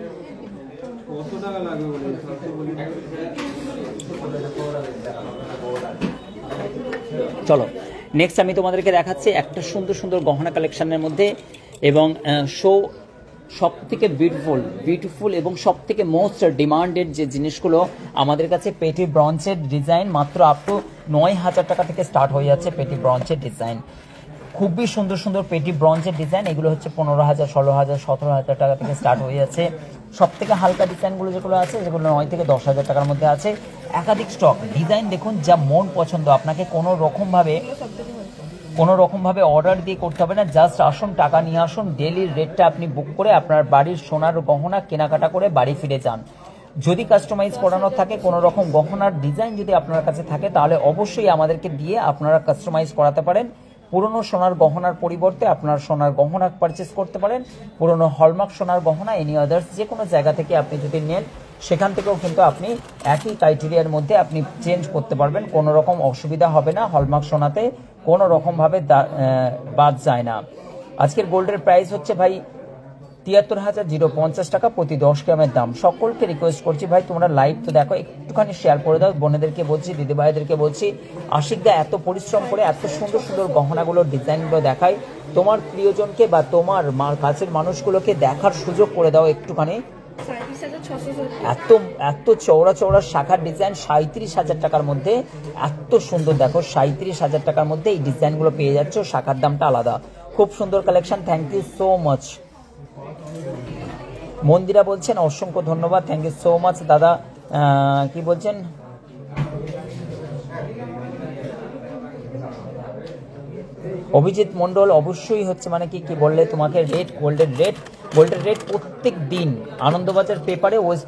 চলো নেক্সট আমি তোমাদেরকে দেখাচ্ছি একটা সুন্দর সুন্দর গহনা কালেকশনের মধ্যে, এবং সব থেকে বিউটিফুল এবং সব থেকে মোস্ট ডিমান্ডেড যে জিনিসগুলো আমাদের কাছে পেটি ব্রঞ্চের ডিজাইন মাত্র আপ টু 9,000 টাকা থেকে স্টার্ট হয়ে যাচ্ছে। পেটি ব্রঞ্চের ডিজাইন খুবই সুন্দর সুন্দর পেটি ব্রঞ্চের ডিজাইন। এগুলো হচ্ছে 15,000, 16,000, 17,000 টাকা থেকে স্টার্ট হয়ে যাচ্ছে। সব থেকে হালকা ডিজাইনগুলো যেগুলো আছে যেগুলো 9 থেকে 10,000 টাকার মধ্যে আছে। একাধিক স্টক ডিজাইন দেখুন, যা মন পছন্দ। আপনাকে কোনো রকমভাবে অর্ডার দিয়ে করতে হবে না, জাস্ট আসুন, টাকা নিয়ে আসুন, ডেলি রেটটা আপনি বুক করে আপনার বাড়ির সোনার গহনা কেনাকাটা করে বাড়ি ফিরে যান। যদি কাস্টমাইজ করানো থাকে কোনো রকম গহনার ডিজাইন যদি আপনার কাছে থাকে, তাহলে অবশ্যই আমাদেরকে দিয়ে আপনারা কাস্টমাইজ করাতে পারেন। পুরনো সোনার গহনার পরিবর্তে আপনার সোনার গহনা পারচেস করতে পারেন। পুরনো হলমার্ক সোনার গহনা এনি আদার্স যে কোনো জায়গা থেকে আপনি যদি নেন, সেখান থেকেও কিন্তু আপনি একই ক্রাইটেরিয়ার মধ্যে আপনি চেঞ্জ করতে পারবেন। কোনো রকম অসুবিধা হবে না। হলমার্ক সোনাতে কোনো রকমভাবে বাদ যায় না। আজকের গোল্ডের প্রাইস হচ্ছে ভাই 73,050 টাকা প্রতি 10 গ্রামের দাম। সকলকে রিকোয়েস্ট করছি ভাই তোমরা লাইভ তো দেখো, একটুখানি শেয়ার করে দাও। বোনেদেরকে বলছি, দিদি ভাইদেরকে বলছি, আশিকদা এত পরিশ্রম করে এত সুন্দর সুন্দর গহনাগুলোর ডিজাইনগুলো দেখায়, তোমার প্রিয়জনকে বা তোমার কাছের মানুষগুলোকে দেখার সুযোগ করে দাও একটুখানি। এত চওড়া চওড়া শাখার ডিজাইন 37,000 টাকার মধ্যে এত সুন্দর। দেখো 37,000 টাকার মধ্যে এই ডিজাইনগুলো পেয়ে যাচ্ছ, শাখার দামটা আলাদা। খুব সুন্দর collection. Thank you so much. Mandira বলছেন অসংখ্য ধন্যবাদ, থ্যাংক ইউ সো মাচ দাদা। কি বলছেন? অভিজিৎ মন্ডল অবশ্যই হচ্ছে মানে কি বললে তোমাকে রেট, গোল্ডের রেট প্রত্যেক দিন আনন্দবাজার পেপারে ওয়েস্ট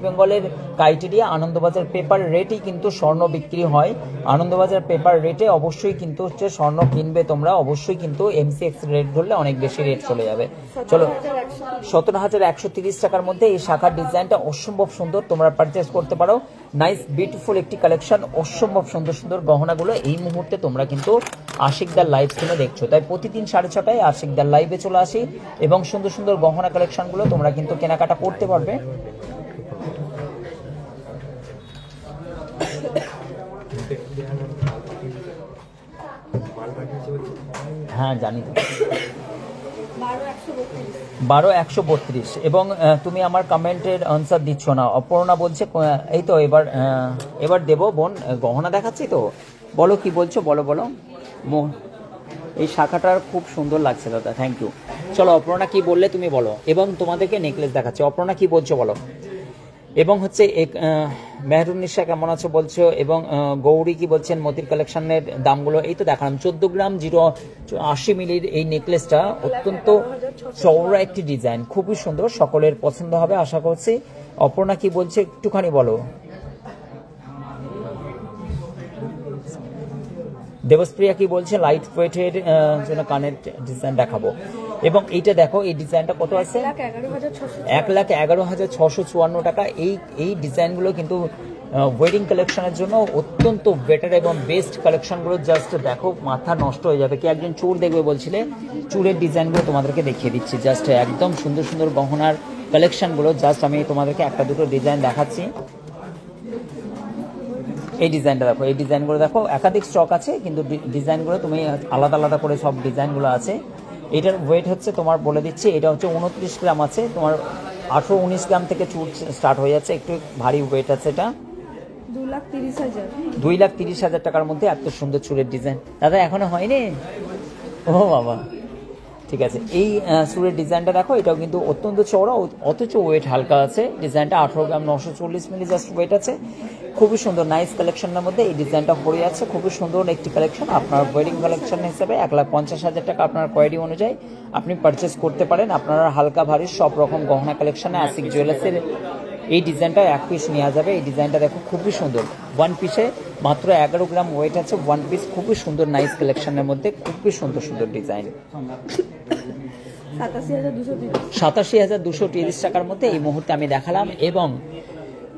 বেঙ্গলের ক্রাইটেরিয়া আনন্দবাজার পেপার রেটেই কিন্তু স্বর্ণ বিক্রি হয়। আনন্দবাজার পেপার রেটে অবশ্যই কিন্তু হচ্ছে স্বর্ণ কিনবে তোমরা, অবশ্যই কিন্তু এমসিএক্স রেট ধরলে অনেক বেশি রেট চলে যাবে। চলো 17,130 টাকার মধ্যে এই শাখার ডিজাইনটা অসম্ভব সুন্দর, তোমরা পারচেস করতে পারো। নাইস বিউটিফুল একটি কালেকশন, অসম্ভব সুন্দর সুন্দর গহনাগুলো এই মুহূর্তে তোমরা কিন্তু আশিকদার লাইভ স্ট্রিমে দেখছো। তাই প্রতিদিন 6:30টায় আশিকদার লাইভে চলে আসি এবং সুন্দর সুন্দর গহনা কালেকশনগুলো তোমরা কিন্তু কেনাকাটা করতে পারবে। হ্যাঁ জানি তো, 12,132। এবং তুমি আমার কমেন্টের আনসার দিচ্ছ না। অপর্ণা বলছে এই তো এবার দেবো বোন, গহনা দেখাচ্ছি তো, বলো কি বলছো, বলো। এই শাখাটার খুব সুন্দর লাগছে দাদা, থ্যাংক ইউ। চলো অপর্ণা কি বললে তুমি বলো, এবং তোমাদেরকে নেকলেস দেখাচ্ছি। অপর্ণা কি বলছো বলো। এবং হচ্ছে মেহরুন্নিসা কেমন আছো বলছো, এবং গৌরী কি বলছেন মতির কালেকশনের দামগুলো এই তো দেখালাম। 14 গ্রাম 0.80 মিলির এই নেকলেসটা অত্যন্ত চওড়া একটি ডিজাইন, খুবই সুন্দর, সকলের পছন্দ হবে আশা করছি। অপর্ণা কি বলছে একটুখানি বলো। দেবস্প্রিয়া কি বলছে লাইট ওয়েটের জন্য কানের ডিজাইন দেখাবো। এবং এইটা দেখো, এই ডিজাইনটা কত আছে, 1,11,654 টাকা। এই ডিজাইনগুলো কিন্তু ওয়েডিং কালেকশনের জন্য অত্যন্ত বেটার এবং বেস্ট কালেকশনগুলো। জাস্ট দেখো, মাথা নষ্ট হয়ে যাবে। কি একজন চুর দেখবে বলছিলে, চুরের ডিজাইনগুলো তোমাদেরকে দেখিয়ে দিচ্ছি। জাস্ট একদম সুন্দর সুন্দর গহনার কালেকশনগুলো জাস্ট আমি তোমাদেরকে একটা দুটো ডিজাইন দেখাচ্ছি। এই ডিজাইনটা দেখো, এই ডিজাইনগুলো দেখো, একাধিক স্টক আছে কিন্তু ডিজাইনগুলো তুমি আলাদা আলাদা করে সব ডিজাইনগুলো আছে। এটার ওয়েট হচ্ছে তোমার বলে দিচ্ছি, এটা হচ্ছে 29 গ্রাম আছে, তোমার 18-19 গ্রাম থেকে চুর স্টার্ট হয়ে যাচ্ছে, একটু ভারী ওয়েট আছে। এটা 2,30,000 টাকার মধ্যে এত সুন্দর চুরের ডিজাইন। দাদা এখনো হয়নি? ও বাবা, ঠিক আছে। এই চুরের ডিজাইনটা দেখো, এটাও কিন্তু অত্যন্ত চওড়া অথচ ওয়েট হালকা আছে। ডিজাইনটা 18 গ্রাম 940 মিলি জাস্ট ওয়েট আছে। খুবই সুন্দর নাইস কালেকশনের মধ্যে এই ডিজাইনটা পড়ে আছে। খুবই সুন্দর একটি কালেকশন। আপনার ওয়েডিং কালেকশন হিসেবে 1,50,000 টাকা আপনার কোয়ালিটি অনুযায়ী আপনি পারচেস করতে পারেন। আপনারা হালকা ভারী সব রকম গহনা কালেকশনে আশিক জুয়েলার্সের এই ডিজাইনটা এক পিস নেওয়া যাবে। এই ডিজাইনটা দেখো খুবই সুন্দর, ওয়ান পিসে মাত্র 11 গ্রাম ওয়েট আছে, ওয়ান পিস খুবই সুন্দর, নাইস কালেকশনের মধ্যে খুবই সুন্দর সুন্দর ডিজাইন। 87,230 টাকার মধ্যে এই মুহূর্তে আমি দেখালাম। এবং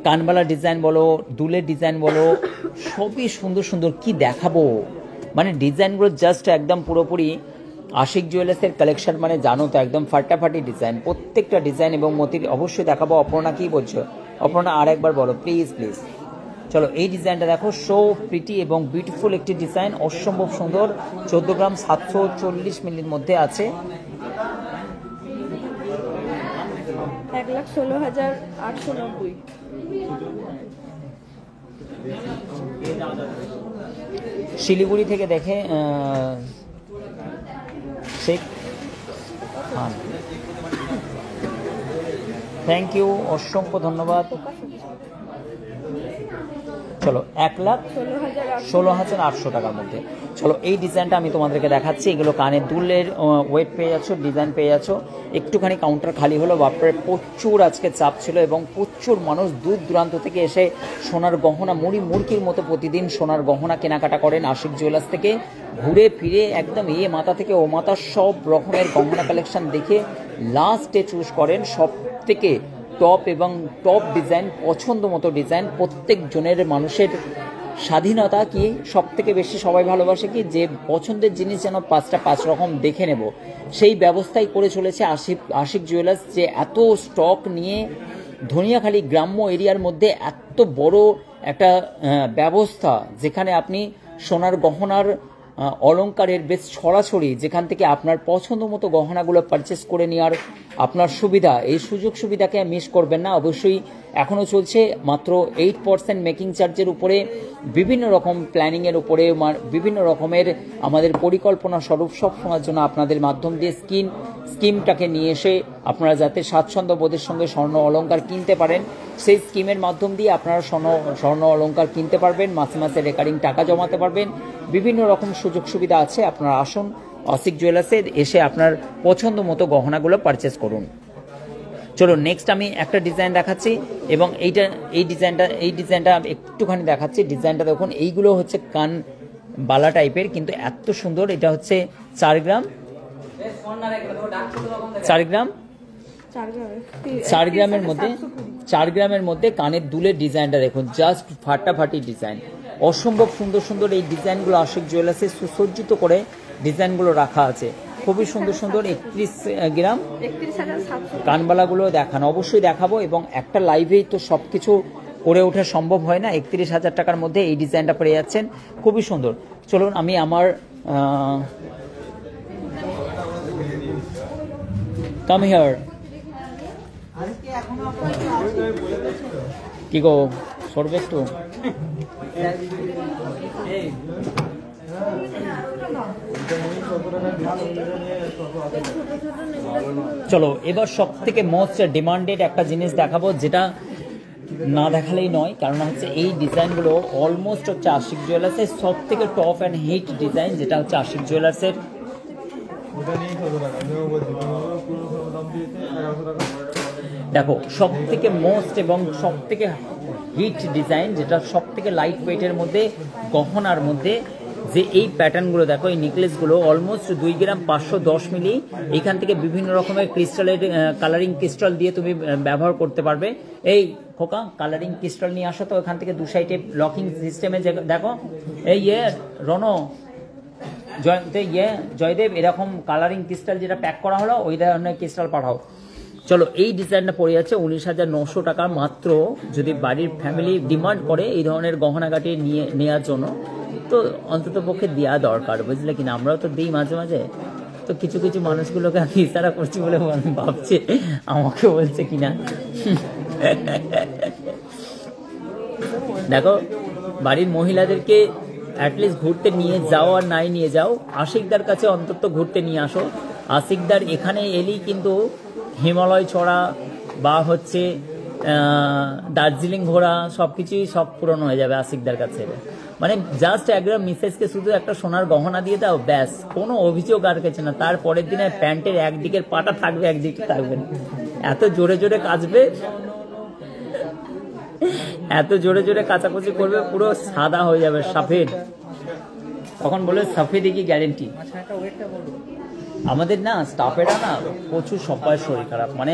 কানবালা ডিজাইন বলো, দুলের ডিজাইন বলো, সবই সুন্দর সুন্দর। কি দেখাবো, মানে ডিজাইনগুলো জাস্ট একদম পুরোপুরি আশিক জুয়েলার্সের কালেকশন, মানে জানো তো একদম ফাটাফাটি ডিজাইন, প্রত্যেকটা ডিজাইন। এবং মতির অবশ্যই দেখাবো। অপর্ণা কি বলছো? অপর্ণা আর একবার বলো প্লিজ প্লিজ। চলো এই ডিজাইনটা দেখো, সো প্রিটি এবং বিউটিফুল একটি ডিজাইন, অসম্ভব সুন্দর। 14 গ্রাম 740 মিলির মধ্যে আছে। 1,16,890। শিলিগুড়ি থেকে দেখে শেখ খান, থ্যাংক ইউ, অসংখ্য ধন্যবাদ। চলো 1,16,800 টাকার মধ্যে। চলো এই ডিজাইনটা আমি তোমাদেরকে দেখাচ্ছি। এগুলো কানের দুলের ওয়েট পেয়ে যাচ্ছ, ডিজাইন পেয়ে যাচ্ছ। একটুখানি কাউন্টার খালি হলো, বাপরে প্রচুর আজকে চাপ ছিল এবং প্রচুর মানুষ দূর দূরান্ত থেকে এসে সোনার গহনা, মুড়ি মুড়কির মতো প্রতিদিন সোনার গহনা কেনাকাটা করেন আশিক জুয়েলার্স থেকে। ঘুরে ফিরে একদম এ মাথা থেকে ও মাথা সব রকমের গহনা কালেকশন দেখে লাস্টে চুজ করেন সব থেকে টপ এবং টপ ডিজাইন, পছন্দ মতো ডিজাইন। প্রত্যেক জনের মানুষের স্বাধীনতা কি সব থেকে বেশি সবাই ভালোবাসে কি, যে পছন্দের জিনিস যেন 5 রকম দেখে নেব, সেই ব্যবস্থাই করে চলেছে আশিক জুয়েলার্স। যে এত স্টক নিয়ে ধনিয়াখালী গ্রাম্য এরিয়ার মধ্যে এত বড় একটা ব্যবস্থা, যেখানে আপনি সোনার গহনার অলংকারের বেশ ছড়াছড়ি, যেখান থেকে আপনার পছন্দ মতো গহনাগুলো পারচেস করে নেওয়ার আপনার সুবিধা, এই সুযোগ সুবিধাকে মিস করবেন না। অবশ্যই এখনও চলছে মাত্র 8% মেকিং চার্জের উপরে, বিভিন্ন রকম প্ল্যানিংয়ের উপরে, বিভিন্ন রকমের আমাদের পরিকল্পনা স্বরূপ সব সময়ের জন্য আপনাদের মাধ্যম দিয়ে স্কিমটাকে নিয়ে এসে আপনারা যাতে স্বাচ্ছন্দ্য বোধের সঙ্গে স্বর্ণ অলংকার কিনতে পারেন, সেই স্কিমের মাধ্যম দিয়ে আপনারা স্বর্ণ অলংকার কিনতে পারবেন, মাসে মাসে রেকারিং টাকা জমাতে পারবেন, বিভিন্ন রকম সুযোগ সুবিধা আছে। আপনারা আসুন আশিক জুয়েলার্সে, এসে আপনার পছন্দ মতো গহনাগুলো পারচেস করুন। চলো নেক্সট আমি একটা ডিজাইন দেখাচ্ছি এবং এই ডিজাইনটা একটুখানি দেখাচ্ছি। ডিজাইনটা দেখুন, এইগুলো হচ্ছে কান বালা টাইপের, কিন্তু এত সুন্দর। এটা হচ্ছে 4 গ্রাম 4 গ্রামের মধ্যে 4 গ্রামের মধ্যে কানের দুলের ডিজাইনটা দেখুন, জাস্ট ফাটাফাটি ডিজাইন, অসম্ভব সুন্দর সুন্দর এই ডিজাইনগুলো আশিক জুয়েলার্সে সুসজ্জিত করে ডিজাইনগুলো রাখা আছে, খুবই সুন্দর সুন্দর। 31 গ্রাম কানবালাগুলো দেখানো, অবশ্যই দেখাবো। এবং একটা লাইভেই তো সব কিছু করে ওঠা সম্ভব হয় না। 31,000 টাকার মধ্যে এই ডিজাইনটা পেয়ে যাচ্ছেন, খুবই সুন্দর। চলুন আমি আমার কাম হিয়ার, কি গো সরবে একটু? চলো এবার সব থেকে মোস্ট ডিমান্ডেড একটা জিনিস দেখাবো, যেটা না দেখালেই নয়, কারণ হচ্ছে এই ডিজাইনগুলো অলমোস্ট হচ্ছে আশিক জুয়েলার্সের সব থেকে টপ অ্যান্ড হিট ডিজাইন, যেটা হচ্ছে আশিক জুয়েলার্সের। দেখো সব থেকে মোস্ট এবং সব থেকে হিট ডিজাইন, যেটা সব থেকে লাইট ওয়েটের মধ্যে, গহনার মধ্যে যে এই প্যাটার্নগুলো দেখো, এই নেকলেসগুলো অলমোস্ট 2 গ্রাম 510 মিলি। এখান থেকে বিভিন্ন রকমের ক্রিস্টালের কালারিং ক্রিস্টাল দিয়ে তুমি ব্যবহার করতে পারবে। এই খোকা কালারিং ক্রিস্টাল নিয়ে আসো তো এখান থেকে, দু সাইডে লকিং সিস্টেমে দেখো। এই রনো জয়দেব, এরকম কালারিং ক্রিস্টাল যেটা প্যাক করা হলো ওই ধরনের ক্রিস্টাল পাঠাও। চলো এই ডিজাইনটা পড়ে যাচ্ছে 19,900 টাকা মাত্র। যদি বাড়ির ফ্যামিলি ডিমান্ড করে এই ধরনের গহনাগাটি নেওয়ার জন্য, তো অন্তত পক্ষে দেওয়া দরকার, বুঝলে কিনা? আমরাও তো দিই মাঝে মাঝে, তো কিছু কিছু মানুষগুলোকে আমি ইশারা করছি বলে ভাবছে আমাকে বলছে কিনা। দেখো বাড়ির মহিলাদেরকে অ্যাটলিস্ট ঘুরতে নিয়ে যাও, আর নাই নিয়ে যাও, আশিকদার কাছে অন্তত ঘুরতে নিয়ে আসো। আশিকদার এখানে এলেই কিন্তু হিমালয় ছড়া বা হচ্ছে দার্জিলিং ঘোড়া সব কিছুই সব পূরণ হয়ে যাবে আশিকদার কাছে। মানে জাস্ট একবার মিসেসকে শুধু একটা সোনার গহনা দিয়ে দাও, ব্যাস, কোনো অভিযোগ আর কিছু না। তারপরের দিনে প্যান্টের একদিকের পাটা থাকবে, একদিকে থাকবে না, এত জোরে জোরে কাচবে। এত জোরে জোরে কাচাকুচি করবে পুরো সাদা হয়ে যাবে, সাফেদ। তখন বলে সাফেদি কি গ্যারেন্টি। আমাদের না স্টাফেরা না প্রচুর সবাই শরীর খারাপ, মানে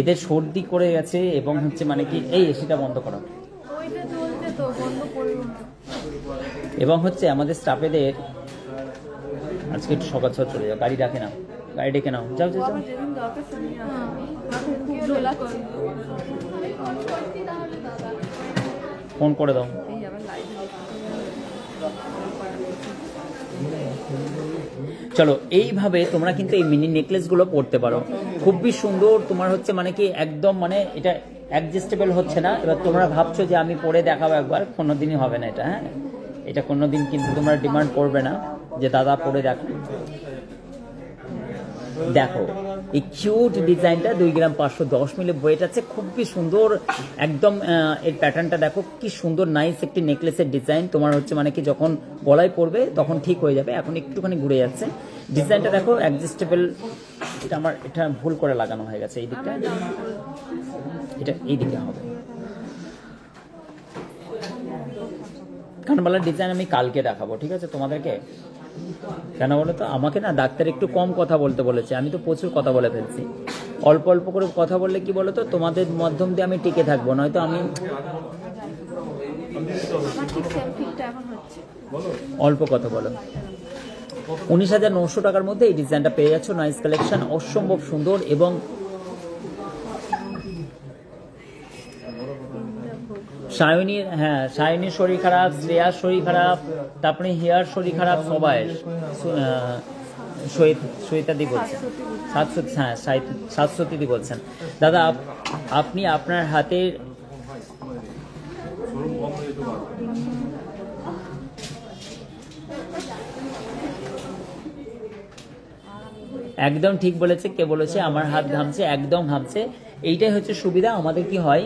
এদের সর্দি করে গেছে এবং হচ্ছে মানে কি এই এসিটা বন্ধ করো। ওইটা চলছে তো, বন্ধ করবো না। এবং হচ্ছে আমাদের স্টাফেদের আজকে একটু সকাল সকাল চলে যাও, গাড়ি ডাকে নাও, গাড়ি ডেকে নাও, যাও যাও যাও। বাবা যেদিন দরকার সেদিন আসবে। খুব ঝোলাচ্ছে। ফোন করে দাও। এই আবার লাইভ চলো এইভাবে তোমরা কিন্তু এই মিনি নেকলেসগুলো পরতে পারো, খুবই সুন্দর। তোমার হচ্ছে মানে কি একদম মানে এটা অ্যাডজাস্টেবল হচ্ছে না। এবার তোমরা ভাবছো যে আমি পরে দেখাবো একবার, কোনোদিনই হবে না এটা। হ্যাঁ, এটা কোনোদিন কিন্তু তোমরা ডিমান্ড করবে না যে দাদা পরে দেখো। দেখো এই কিউট ডিজাইনটা 2 গ্রাম 510 মিলি ওয়েট আছে, খুবই সুন্দর একদম। এর প্যাটার্নটা দেখো কি সুন্দর, নাইস একটি নেকলেসের ডিজাইন। তোমার হচ্ছে মানে কি যখন গলায় পড়বে তখন ঠিক হয়ে যাবে, এখন একটুখানি ঘুরে যাচ্ছে। ডিজাইনটা দেখো অ্যাডজাস্টেবল। এটা ভুল করে লাগানো হয়ে গেছে এই দিকটা, এটা এই দিকে হবে। কানবালার ডিজাইন আমি কালকে দেখাবো, ঠিক আছে তোমাদেরকে। কেন বলো তো, আমাকে না ডাক্তার একটু কম কথা বলতে বলেছে, আমি তো প্রচুর কথা বলে ফেলছি। অল্প অল্প করে কথা বললে কি বলো তো, তোমাদের মাধ্যম দিয়ে আমি টিকে থাকবো, নয়তো আমি ঠিকটা এখন হচ্ছে। অল্প কথা বলো। 19,900 টাকার মধ্যে এই ডিজাইনটা পেয়ে যাচ্ছ, নাইস কালেকশন, অসম্ভব সুন্দর। এবং সায়নীর, হ্যাঁ সায়নীর শরীর খারাপ, শ্রেয়ার শরীর খারাপ, তারপরে হিয়ার শরীর খারাপ, সবাই সৈতাদি বলছেন, হ্যাঁ শাশ্বতী বলছেন। দাদা আপনি আপনার হাতের একদম ঠিক বলেছে। কে বলেছে আমার হাত ঘামছে? একদম ঘামছে। এইটাই হচ্ছে সুবিধা আমাদের। কি হয়,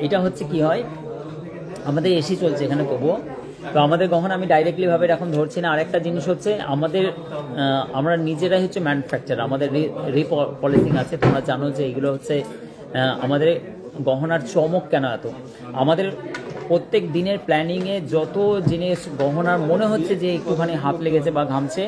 এটা হচ্ছে কি হয়, আমাদের এসি চলছে এখানে তবুও, তো আমাদের গহনা আমি ডাইরেক্টলি ভাবে এখন ধরছি না। আরেকটা জিনিস হচ্ছে আমাদের আমরা নিজেরাই হচ্ছে ম্যানুফ্যাকচার, আমাদের রিপলিসিং আছে। তোমরা জানো যে এগুলো হচ্ছে আমাদের গহনার চমক কেন এত। আমাদের প্রত্যেক দিনের প্ল্যানিংয়ে যত জিনিস গহনার মনে হচ্ছে যে একটুখানি হাত লেগেছে বা ঘামছে,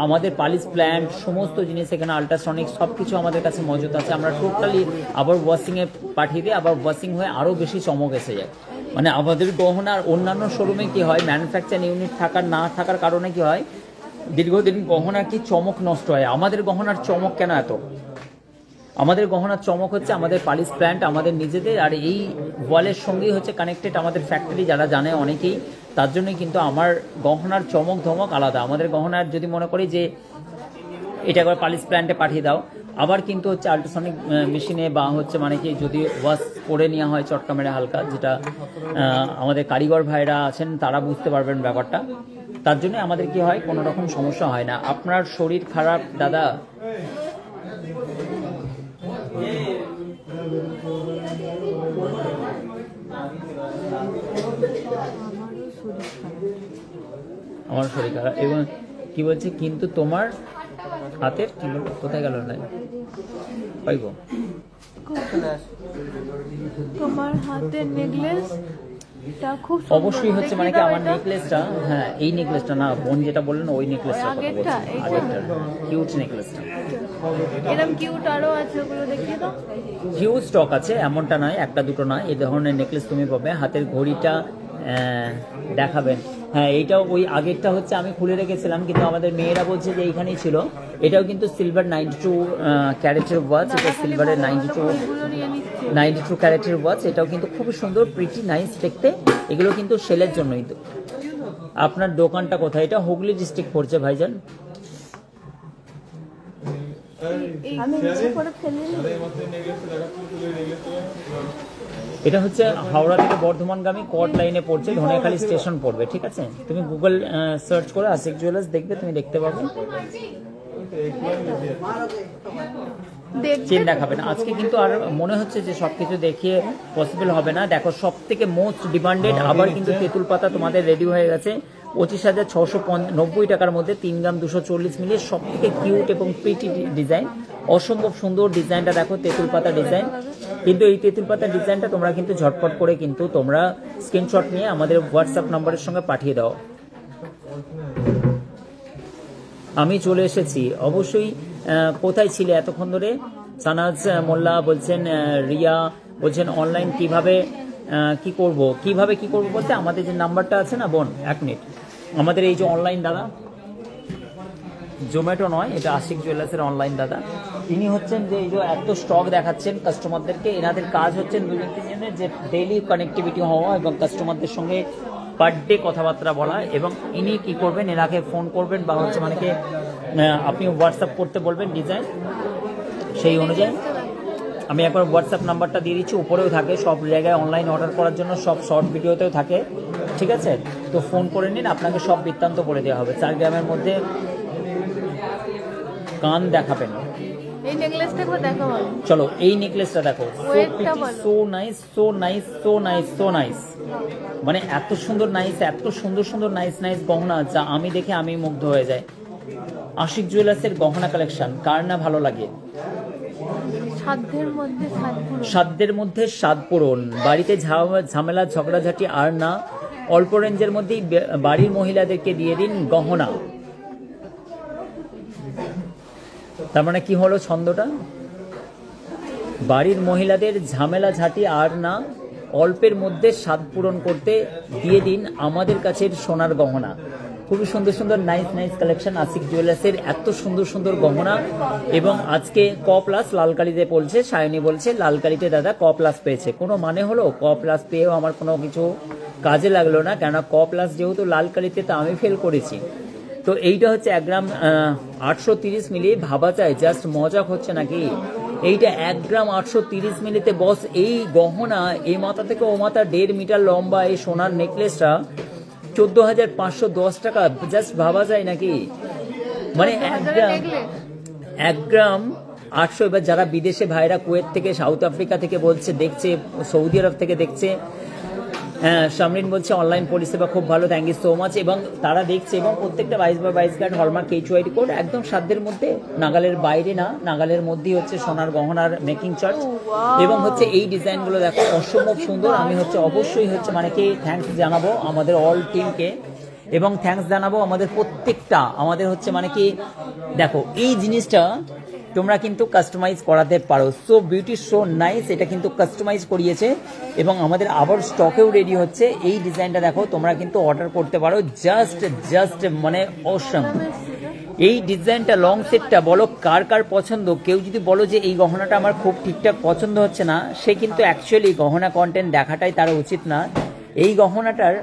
আমাদের পালিশ প্ল্যান্ট সমস্ত জিনিস এখানে আল্ট্রাসনিক সব কিছু আমাদের কাছে মজুদ আছে। আমরা টোটালি আবার ওয়াশিংয়ে পাঠিয়ে দিই, আবার ওয়াশিং হয়ে আরও বেশি চমক এসে যায়। মানে আমাদের গহনার অন্যান্য শোরুমে কি হয়, ম্যানুফ্যাকচারিং ইউনিট থাকার না থাকার কারণে কি হয়, দীর্ঘদিন গহনার কি চমক নষ্ট হয়। আমাদের গহনার চমক কেন এত? আমাদের গহনার চমক হচ্ছে আমাদের পালিশ প্ল্যান্ট আমাদের নিজেদের, আর এই ওয়ালের সঙ্গেই হচ্ছে কানেক্টেড আমাদের ফ্যাক্টরি, যারা জানে অনেকেই। তার জন্যই কিন্তু আমার গহনার চমক ধমক আলাদা। আমাদের গহনার যদি মনে করি যে এটা একবার পালিশ প্ল্যান্টে পাঠিয়ে দাও, আবার কিন্তু হচ্ছে আল্ট্রাসনিক মেশিনে বা হচ্ছে মানে কি যদি ওয়াশ করে নেওয়া হয় চটকা মেরে হালকা, যেটা আমাদের কারিগর ভাইরা আছেন তারা বুঝতে পারবেন ব্যাপারটা। তার জন্য আমাদের কি হয়, কোনো রকম সমস্যা হয় না। আপনার শরীর খারাপ দাদা, আমার শরীর খারাপ এবং কি বলছে, কিন্তু তোমার হাতের কি বলবো, কোথায় গেল না পাইব, তোমার হাতের নেকলেস খুব অবশ্যই হচ্ছে মানে কি আমার নেকলেসটা, হ্যাঁ এই নেকলেসটা না, বোন যেটা বললেন ওই নেকলেসটা কথা বলছি, আগেরটা কিউট নেকলেসটা। এরকম কিউট আরো আছে, ওগুলো দেখিয়ে দাও। হিউজ স্টক আছে, এমনটা নয় একটা দুটো নয়, এই ধরনের নেকলেস তুমি পাবে। হাতের ঘড়িটা দেখাবেন, হ্যাঁ এইটাও ওই আগেরটা হচ্ছে আমি খুলে রেখেছিলাম, কিন্তু আমাদের মেয়েরা বলছে যে এইখানেই ছিল। এটাও কিন্তু সিলভার 92 ক্যারেটের ওয়াচ, এটা সিলভারের 92 ক্যারেটের ওয়াচ। এটাও কিন্তু খুবই সুন্দর, প্রিটি নাইস দেখতে। এগুলো কিন্তু সেলের জন্যই। তো আপনার দোকানটা কোথায়? এটা হুগলি ডিস্ট্রিক্ট পড়ছে ভাইজান। এটা হচ্ছে হাওড়া থেকে বর্ধমানগামী কট লাইনে পড়ছে, ধনেখালি স্টেশন পড়বে, ঠিক আছে। তুমি গুগল সার্চ করে আশিক জুয়েলার্স দেখবে, তুমি দেখতে পাবে। চেন দেখাবে না আজকে, কিন্তু আর মনে হচ্ছে যে সবকিছু দেখিয়ে পসিবল হবে না। দেখো সব থেকে মোস্ট ডিমান্ডেড, আবার কিন্তু তেঁতুল পাতা তোমাদের রেডি হয়ে গেছে 25,690 টাকার মধ্যে 3 গ্রাম 240 মিলি, সব থেকে কিউট এবং প্রিটি ডিজাইন, অসম্ভব সুন্দর ডিজাইনটা দেখো, তেঁতুল পাতা ডিজাইন। কিন্তু এই তেঁতুল পাতার ডিজাইনটা তোমরা কিন্তু ঝটপট করে কিন্তু তোমরা স্ক্রিনশট নিয়ে আমাদের হোয়াটসঅ্যাপ নাম্বারের সঙ্গে পাঠিয়ে দাও। আমি চলে এসেছি অবশ্যই। কোথায় ছিলে এতক্ষণ ধরে? সানাজ মোল্লা বলছেন, রিয়া বলছেন অনলাইন কিভাবে কি করব বলতে আমাদের যে নাম্বারটা আছে না বোন, 1 মিনিট, আমাদের এই যে অনলাইন দাদা, জোম্যাটো নয়, এটা আশিক জুয়েলার্সের অনলাইন দাদা, ইনি হচ্ছেন যে এই যে এত স্টক দেখাচ্ছেন কাস্টমারদেরকে। এনাদের কাজ হচ্ছেন দুজন তিনজনের যে ডেইলি কানেক্টিভিটি হওয়া এবং কাস্টমারদের সঙ্গে পার ডে কথাবার্তা বলা। এবং ইনি কি করবেন, এনাকে ফোন করবেন বা হচ্ছে মানে আপনি হোয়াটসঅ্যাপ করতে বলবেন ডিজাইন, সেই অনুযায়ী আমি একবার হোয়াটসঅ্যাপ নাম্বারটা দিয়ে দিচ্ছি, উপরেও থাকে, সব জায়গায় অনলাইন অর্ডার করার জন্য সব শর্ট ভিডিওতেও থাকে, ঠিক আছে? তো ফোন করে নিন, আপনাকে সব বৃত্তান্ত বলে দেওয়া হবে। 4 গ্রামের মধ্যে কান দেখাবেন। এই নেকলেসটা একবার দেখো ভালো। চলো এই নেকলেসটা দেখো, ওয়েটটা বলো। So nice, so nice, so nice, so nice, মানে এত সুন্দর নাইস, এত সুন্দর সুন্দর নাইস নাইস গহনা, যা আমি দেখে আমি মুগ্ধ হয়ে যাই। আশিক জুয়েলার্সের গহনা কালেকশন কার না ভালো লাগে? সাধ্যের মধ্যে স্বাদ পূরণ, বাড়িতে ঝামেলা ঝগড়াঝাটি আর না, অল্প রেঞ্জের মধ্যেই বাড়ির মহিলাদেরকে দিয়ে দিন গহনা। তার মানে কি হলো ছন্দটা? বাড়ির মহিলাদের ঝামেলা ঝাঁটি আর না, অল্পের মধ্যে স্বাদ পূরণ করতে দিয়ে দিন আমাদের কাছের সোনার গহনা। খুবই সুন্দর সুন্দর নাইস নাইস কালেকশন আশিক জুয়েলার্সের, এত সুন্দর সুন্দর গহনা। এবং আজকে ক+ লালকালিতে বলছে, সায়নী বলছে লালকালিতে দাদা ক+ পেয়েছে। কোনো মানে হলো? ক+ পেয়েও আমার কোনো কিছু কাজে লাগলো না, কেননা ক+ যেহেতু লালকালিতে, তো আমি ফেল করেছি। তো এইটা হচ্ছে 1 গ্রাম 830 মিলি, ভাবা যায় জাস্ট মজাক হচ্ছে নাকি? এইটা 1 গ্রাম 830 মিলিতে বস, এই গহনা এই মাথা থেকে ও মাথা 1.5 মিটার লম্বা এই সোনার নেকলেসটা 14,510 টাকা, জাস্ট ভাবা যায় নাকি? মানে 1 গ্রাম 800। এবার যারা বিদেশে ভাইরা, কুয়েত থেকে, সাউথ আফ্রিকা থেকে বলছে, দেখছে, সৌদি আরব থেকে দেখছে, হ্যাঁ, শামরিন বলছে অনলাইন পরিষেবা খুব ভালো, থ্যাংক ইউ সো মাচ। এবং তারা দেখছে, এবং প্রত্যেকটা 22x22 carat hallmark HYD code, একদম সাধ্যের মধ্যে, নাগালের বাইরে না, নাগালের মধ্যেই হচ্ছে সোনার গহনার মেকিং চার্জ। এবং হচ্ছে এই ডিজাইনগুলো দেখো অসম্ভব সুন্দর। আমি হচ্ছে অবশ্যই হচ্ছে মানে কি থ্যাঙ্কস জানাবো আমাদের অল টিমকে, এবং থ্যাঙ্কস জানাবো আমাদের প্রত্যেকটা, আমাদের হচ্ছে মানে কি দেখো এই জিনিসটা তোমরা কিন্তু কাস্টমাইজ করাতে পারো। সো বিউটি, সো নাইস, এটা কিন্তু কাস্টমাইজ করিয়েছে এবং আমাদের আবার স্টকেও রেডি হচ্ছে। এই ডিজাইনটা দেখো, তোমরা কিন্তু অর্ডার করতে পারো, জাস্ট মানে অসম। এই ডিজাইনটা লং সেটটা বলো কার কার পছন্দ। কেউ যদি বলো যে এই গহনাটা আমার খুব ঠিকঠাক পছন্দ হচ্ছে না, সে কিন্তু অ্যাকচুয়ালি গহনা কন্টেন্ট দেখাটাই তার উচিত না। এই গহনাটার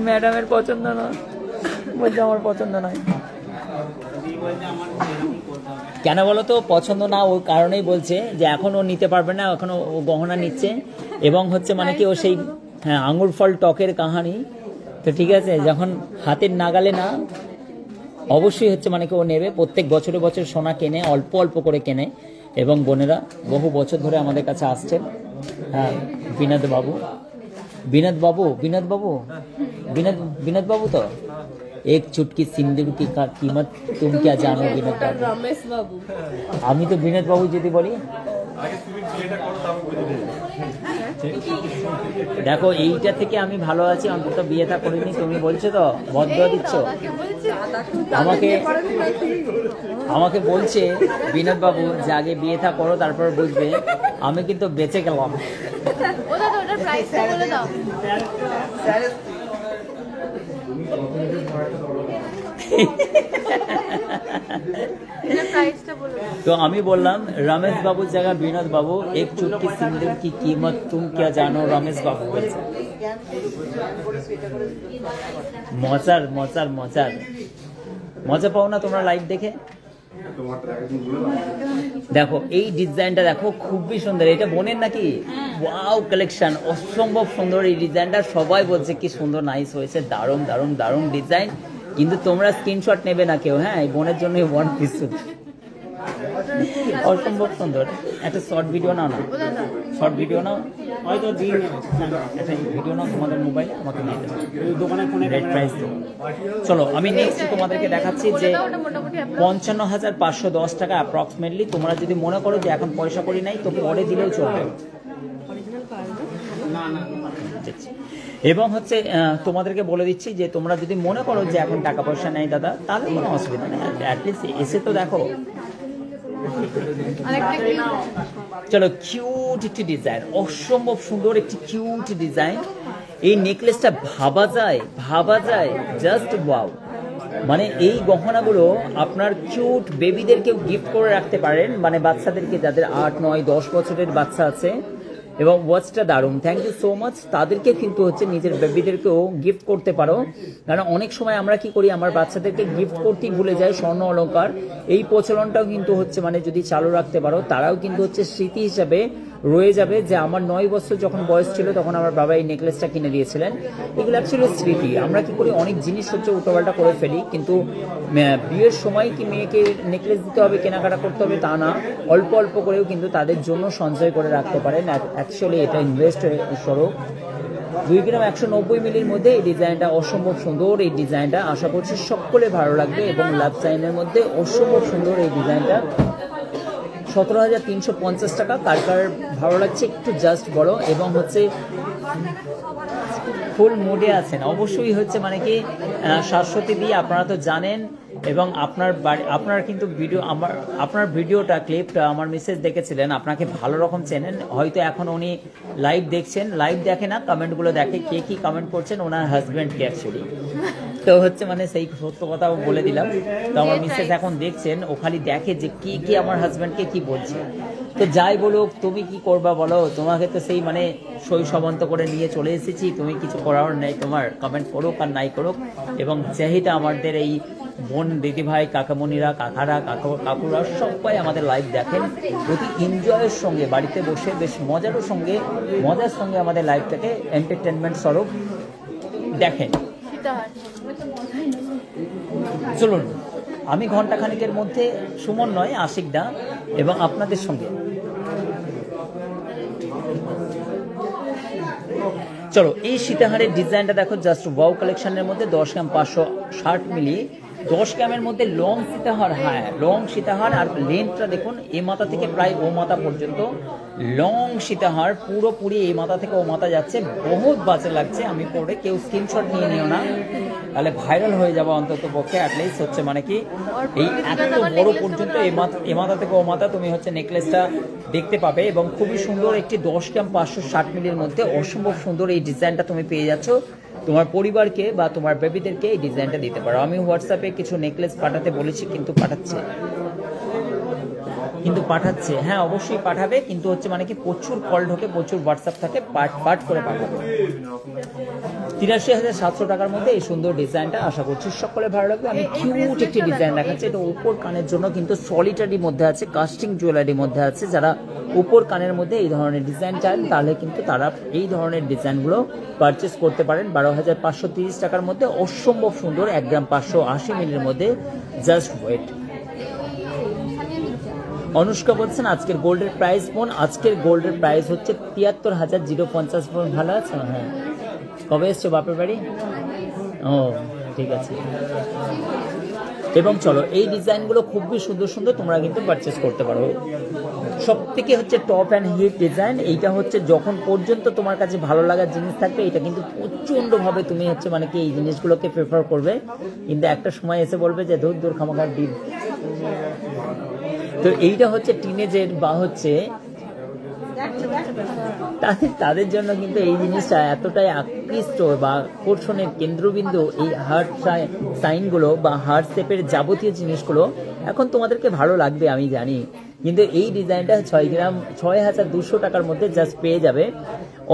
ম্যাডামের পছন্দ না, বলছে আমার পছন্দ নয়। কেন বলো তো পছন্দ না? ওই কারণেই বলছে যে এখন ও নিতে পারবে না, এখন ও গহনা নিচ্ছে এবং হচ্ছে মানে কি ও সেই হ্যাঁ আঙুর ফল টকের কাহানি। তো ঠিক আছে, যখন হাতের নাগালে না, অবশ্যই হচ্ছে মানে কি ও নেবে। প্রত্যেক বছরে বছর সোনা কেনে, অল্প অল্প করে কেনে। এবং বোনেরা বহু বছর ধরে আমাদের কাছে আসছেন। হ্যাঁ, বিনোদ বাবু তো एक चुटकी सिंदूर की कीमत तुम क्या जानो विनोद बाबू। रमेश बाबू, আমি তো বিনোদ বাবু যদি বলি। দেখো এইটা থেকে আমি ভালো আছি, অন্তত বিয়েটা করিনি। তুমি বলছো তো, বদয়া দিচ্ছ আমাকে বলছে বিনোদ বাবু যে আগে বিয়েটা করো, তারপর বুঝবে। আমি কিন্তু বেঁচে গেলাম। तो আমি বললাম রমেশ বাবুর জায়গা বিনোদ বাবু। एक चुटकी सिंदूर की कीमत तुम क्या जानो, রমেশ বাবু বলছে। মজা পাও না তোমরা লাইভ দেখে? দেখো এই ডিজাইনটা দেখো, খুবই সুন্দর। এটা বোনের নাকি? ওয়াও কালেকশন, অসম্ভব সুন্দর এই ডিজাইনটা। সবাই বলছে কি সুন্দর, নাইস হয়েছে, দারুণ দারুণ দারুণ ডিজাইন। কিন্তু তোমরা স্ক্রিনশট নেবে না কেউ। হ্যাঁ, এই বোনের জন্য 1 পিস অসম্ভব সুন্দর। একটা শর্ট ভিডিও নাও না, শর্ট ভিডিও নাও। হয়তো দিন একটা ভিডিও না তোমাদের মোবাইলে আমাকে দিয়ে দেবে, দোকানে ফোনে রেড প্রাইস দেবো। চলো আমি নেক্সট তোমাদেরকে দেখাচ্ছি যে ওটা মোটামুটি আপনার 55,510 টাকা অ্যাপ্রক্সিমেটলি। তোমরা যদি মনে করো যে এখন পয়সা করি নাই তো পরে দিলেও চলবে। না না দেখছি। এবং হচ্ছে তোমাদেরকে বলে দিচ্ছি যে তোমরা যদি মনে করো যে এখন টাকা পয়সা নেই দাদা, তাহলে কোনো অসুবিধা নেই, অ্যাটলিস্ট এসে তো দেখো। আরেকটা কি চলো, কিউট একটি ডিজাইন, অসম্ভব সুন্দর একটি কিউট ডিজাইন। এই নেকলেসটা ভাবা যায় জাস্ট ওয়াও। মানে এই গহনাগুলো আপনার কিউট বেবিদেরকেও গিফট করে রাখতে পারেন, মানে বাচ্চাদেরকে যাদের 8, 9, 10 বছরের বাচ্চা আছে। এবং ওয়াচটা দারুণ, থ্যাংক ইউ সো মাচ। তাদেরকে কিন্তু হচ্ছে নিজের বেবিদেরকেও গিফট করতে পারো, কারণ অনেক সময় আমরা কি করি, আমার বাচ্চাদেরকে গিফট করতেই ভুলে যাই স্বর্ণ অলংকার। এই প্রচলনটাও কিন্তু হচ্ছে মানে যদি চালু রাখতে পারো, তারাও কিন্তু হচ্ছে স্মৃতি হিসাবে রয়ে যাবে যে আমার 9 বছর যখন বয়স ছিল তখন আমার বাবা এই নেকলেসটা কিনে দিয়েছিলেন। এগুলো অ্যাকচুয়ালি স্মৃতি। আমরা কি করি, অনেক জিনিস হচ্ছে উল্টোপাল্টা করে ফেলি, কিন্তু বিয়ের সময় কি মেয়েকে নেকলেস দিতে হবে, কেনাকাটা করতে হবে তা না, অল্প অল্প করেও কিন্তু তাদের জন্য সঞ্চয় করে রাখতে পারেন। অ্যাকচুয়ালি এটা ইনভেস্ট স্বরূপ। 2 গ্রাম 190 মিলির মধ্যে এই ডিজাইনটা অসম্ভব সুন্দর। এই ডিজাইনটা আশা করছি সকলে ভালো লাগবে, এবং লাভ সাইনের মধ্যে অসম্ভব সুন্দর এই ডিজাইনটা। 17,350 টাকা। কার কার ভালো লাগছে একটু জাস্ট বলো। এবং হচ্ছে ফুল মুডে আছেন অবশ্যই হচ্ছে মানে কি শাশ্বতী দিয়ে আপনারা তো জানেন, এবং আপনার কিন্তু ভিডিও আপনার ভিডিওটা ক্লিপটা আমার মিসেস দেখেছিলেন, আপনাকে ভালো রকম চেনেন হয়তো। এখন উনি লাইভ দেখছেন, লাইভ দেখে না, কমেন্টগুলো দেখে, কে কি কমেন্ট করছেন, ওনার হাজব্যান্ডকে অ্যাকচুয়ালি। তো হচ্ছে মানে সেই সত্য কথাও বলে দিলাম। তো আমার মিসেস এখন দেখছেন, ও খালি দেখে যে কি আমার হাজব্যান্ডকে কি বলছে। তো যাই বলুক, তুমি কি করবা বলো, তোমাকে তো সেই মানে শৈশবন্ত করে নিয়ে চলে এসেছি, তুমি কিছু করার নেই, তোমার কমেন্ট করুক আর নাই করুক। এবং যেহেতু আমাদের এই বোন, দিদিভাই, কাকামণিরা, কাকারা, কাকুরা সবাই আমাদের লাইভ দেখেন, অতি এনজয়ের সঙ্গে বাড়িতে বসে বেশ মজার সঙ্গে আমাদের লাইভটাকে এন্টারটেনমেন্ট স্বরূপ দেখেন। সীতাহার চলুন, আমি ঘন্টাখানিকের মধ্যে সুমন নয় আশিকদা এবং আপনাদের সঙ্গে চলো এই সীতাহারের ডিজাইনটা দেখো, জাস্ট ওয়াও কালেকশনের মধ্যে 10 গ্রাম 560 মিলি, 10 গ্রামের মধ্যে লং সীতাহার। হ্যাঁ, লং সীতাহার। আর লেন্থটা দেখুন, এ মাথা থেকে প্রায় ও মাথা পর্যন্ত লং সীতাহার, পুরোপুরি এই মাথা থেকে ও মাথা যাচ্ছে। বহুত বাজে লাগছে, আমি পরে কেউ স্ক্রিনশট নিয়ে নিও না, তাহলে ভাইরাল হয়ে যাবে অন্তত পক্ষে। অ্যাটলিস্ট হচ্ছে মানে কি এই এত বড় পর্যন্ত এ মাথা থেকে ও মাথা তুমি হচ্ছে নেকলেসটা দেখতে পাবে। এবং খুবই সুন্দর একটি 10 গ্রাম 560 মিলির মধ্যে অসম্ভব সুন্দর এই ডিজাইনটা তুমি পেয়ে যাচ্ছ। তোমার পরিবারকে বা তোমার বেবিদেরকে এই ডিজাইনটা দিতে পারো। আমি হোয়াটসঅ্যাপে কিছু নেকলেস পাঠাতে বলেছি, কিন্তু পাঠাচ্ছে। হ্যাঁ, অবশ্যই পাঠাবে, কিন্তু হচ্ছে মানে কি প্রচুর কল ঢোকে, প্রচুর হোয়াটসঅ্যাপ থাকে, পার্ট করে পাঠাবে। 83,700 টাকার মধ্যে এই সুন্দর ডিজাইনটা আশা করছি সকলে ভালো লাগবে। আমি কিউট একটি ডিজাইন দেখাচ্ছি, এটা উপর কানের জন্য কিন্তু সলিটারির মধ্যে আছে, কাস্টিং জুয়েলারির মধ্যে আছে। যারা উপর কানের মধ্যে এই ধরনের ডিজাইন চান, তাহলে কিন্তু তারা এই ধরনের ডিজাইনগুলো পারচেস করতে পারেন। 12,530 টাকার মধ্যে অসম্ভব সুন্দর 1 গ্রাম 580 মিলির মধ্যে। Just wait. অনুষ্কা বলছেন আজকের গোল্ডের প্রাইস বোন, আজকের গোল্ডের প্রাইস হচ্ছে 73,050 বোন। ভালো আছে? হ্যাঁ। কবে এসছো বাপের বাড়ি? ও ঠিক আছে। এবং চলো, এই ডিজাইনগুলো খুবই সুন্দর সুন্দর, তোমরা কিন্তু পারচেস করতে পারো। সব থেকে হচ্ছে টপ অ্যান্ড হিট ডিজাইন এইটা হচ্ছে, যখন পর্যন্ত তোমার কাছে ভালো লাগার জিনিস থাকবে, এটা কিন্তু প্রচণ্ডভাবে তুমি হচ্ছে মানে কি এই জিনিসগুলোকে প্রেফার করবে, কিন্তু একটা সময় এসে বলবে যে দূর খামাখার ডিল। তো এইটা হচ্ছে টিনেজের বা হচ্ছে তাদের জন্য কিন্তু এই জিনিসটা এতটাই আকৃষ্ট বা আকর্ষণের কেন্দ্রবিন্দু। এই হার্ট সাইনগুলো বা হার্ট শেপের যাবতীয় জিনিসগুলো এখন তোমাদেরকে ভালো লাগবে আমি জানি, কিন্তু এই ডিজাইনটা 6 গ্রাম 6,200 টাকার মধ্যে জাস্ট পেয়ে যাবে।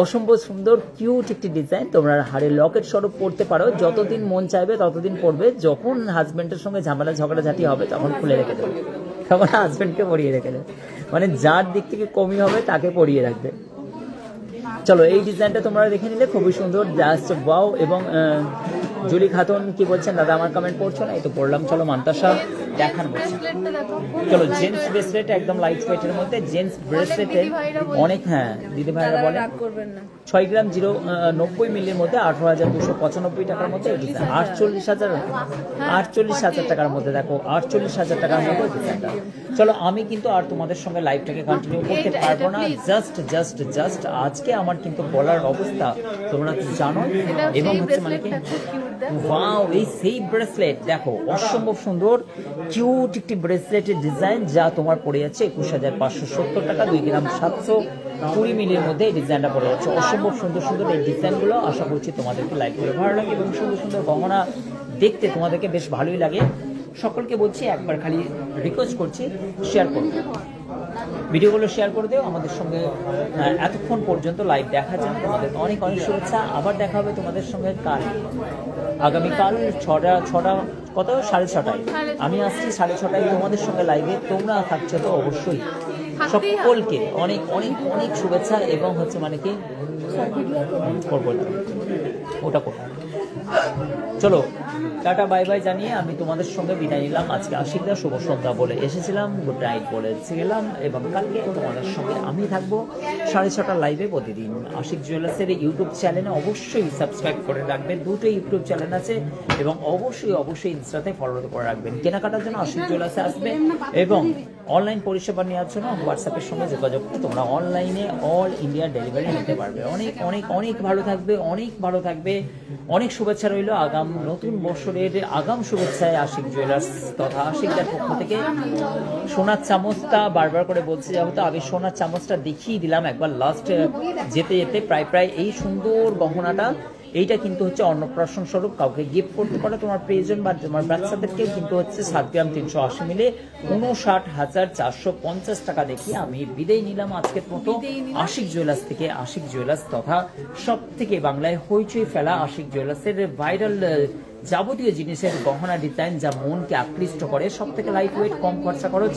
অসম্ভব সুন্দর কিউট একটি ডিজাইন। তোমরা হাড়ের লকেট স্বরূপ পড়তে পারো, যতদিন মন চাইবে ততদিন পড়বে। যখন হাজব্যান্ডের সঙ্গে ঝগড়াঝাটি হবে তখন খুলে রেখে দেবে, তখন হাজব্যান্ডকে পরিয়ে রেখে দেবে, মানে যার দিক থেকে কমই হবে তাকে পরিয়ে রাখবে। চলো, এই ডিজাইনটা তোমরা দেখে নিলে খুবই সুন্দর, জাস্ট ওয়াও। এবং জুলি খাতুন কি বলছেন দাদা আমার কমেন্ট পড়ছো না? এই তো পড়লাম। চলো মান্তাসা দেখান বলছি। ব্রেসলেটটা দেখো চলো জেন্টস ব্রেসলেট একদম লাইট ওয়েটের মধ্যে জেন্টস ব্রেসলেটে দিদিভাইরা বলছে। অনেক, হ্যাঁ দিদি ভাইরা দাদারা বলে রাগ করবেন না 6 গ্রাম 90 মিলির মধ্যে 18,295 টাকার মধ্যে 48,000 টাকার মধ্যে দেখো 48,000 টাকার মধ্যে ডিজাইনটা। চলো আমি কিন্তু আর তোমাদের সঙ্গে লাইভটাকে কন্টিনিউ করতে এটা পারবো না। please। জাস্ট আজকে আমার কিন্তু বলার অবস্থা তোমরা তো জানো, এটা এবং সেই হচ্ছে মানে কি ব্রেসলেটটা খুব কিউট দেখ ওয়াও, এই সেই ব্রেসলেট দেখো অসম্ভব সুন্দর কিউট একটি ব্রেসলেটের ডিজাইন যা তোমার পড়ে যাচ্ছে 21,570 টাকা, 2 গ্রাম 720 মিলির মধ্যে এই ডিজাইনটা পড়ে যাচ্ছে। অসম্ভব সুন্দর সুন্দর এই ডিজাইনগুলো আশা করছি তোমাদেরকে লাইক করে ভালো লাগে এবং সুন্দর সুন্দর গহনা দেখতে তোমাদেরকে বেশ ভালোই লাগে। সকলকে বলছি একবার খালি রিকোয়েস্ট করছি শেয়ার করবে, ভিডিওগুলো শেয়ার করে দিও আমাদের সঙ্গে। এতক্ষণ পর্যন্ত লাইভ দেখার জন্য তোমাদের অনেক অনেক শুভেচ্ছা। আবার দেখা হবে তোমাদের সঙ্গে কাল, আগামীকাল ছটা কত 6:30টায় আমি আসছি 6:30টায় তোমাদের সঙ্গে লাইভে। তোমরা থাকছো তো অবশ্যই। সকলকে অনেক অনেক অনেক শুভেচ্ছা এবং হচ্ছে মানে কি করবো না ওটা করবো। চলো টাটা বাই বাই জানিয়ে আমি তোমাদের সঙ্গে বিদায় নিলাম। আজকে আশিকদা শুভ সন্ধ্যা বলে এসেছিলাম, গুড নাইট বলে গেলাম, এবং কালকে তোমাদের সঙ্গে আমি থাকবো 6:30 লাইভে প্রতিদিন। আশিক জুয়েলার্সের ইউটিউব চ্যানেলে অবশ্যই সাবস্ক্রাইব করে রাখবেন, দুটো ইউটিউব চ্যানেল আছে, এবং অবশ্যই ইনস্টাতে ফলো করে রাখবেন। কেনাকাটার জন্য আশিক জুয়েলার্সে আসবে এবং অনলাইন পরিষেবা নেওয়ার জন্য হোয়াটসঅ্যাপের সঙ্গে যোগাযোগ করে তোমরা অনলাইনে অল ইন্ডিয়া ডেলিভারি নিতে পারবে। অনেক অনেক অনেক ভালো থাকবে, অনেক ভালো থাকবে, অনেক শুভেচ্ছা রইল আগাম নতুন বছরের আগাম শুভেচ্ছায় আশিক জুয়েলার্স তথা আশিকদার পক্ষ থেকে। সোনার চামচটা বারবার করে বলছি, যেহেতু আমি সোনার চামচটা দেখিয়ে দিলাম একবার লাস্ট যেতে প্রায় এই সুন্দর গহনাটা। এইটা কিন্তু হচ্ছে অন্নপ্রাশন স্বরূপ কাউকে গিফট করতে পারো, তোমার প্রিয়জন বা তোমার বাচ্চাদেরকেও কিন্তু হচ্ছে 7 গ্রাম 380 মিলে 59,450 টাকা দেখিয়ে আমি বিদায় নিলাম আজকের মতো আশিক জুয়েলার্স থেকে। আশিক জুয়েলার্স তথা সব থেকে বাংলায় হইচই ফেলা আশিক জুয়েলার্সের ভাইরাল যাবতীয় জিনিসের গহনা ডিজাইন যা মনকে আকৃষ্ট করে, সব থেকে লাইট ওয়েট, কম খরচা খরচ,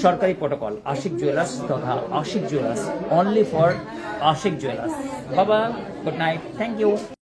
সরকারি প্রটোকল। আশিক জুয়েলার্স তথা Ashik jewellers, only for Ashik jewellers. বাবা, গুড নাইট, থ্যাংক ইউ।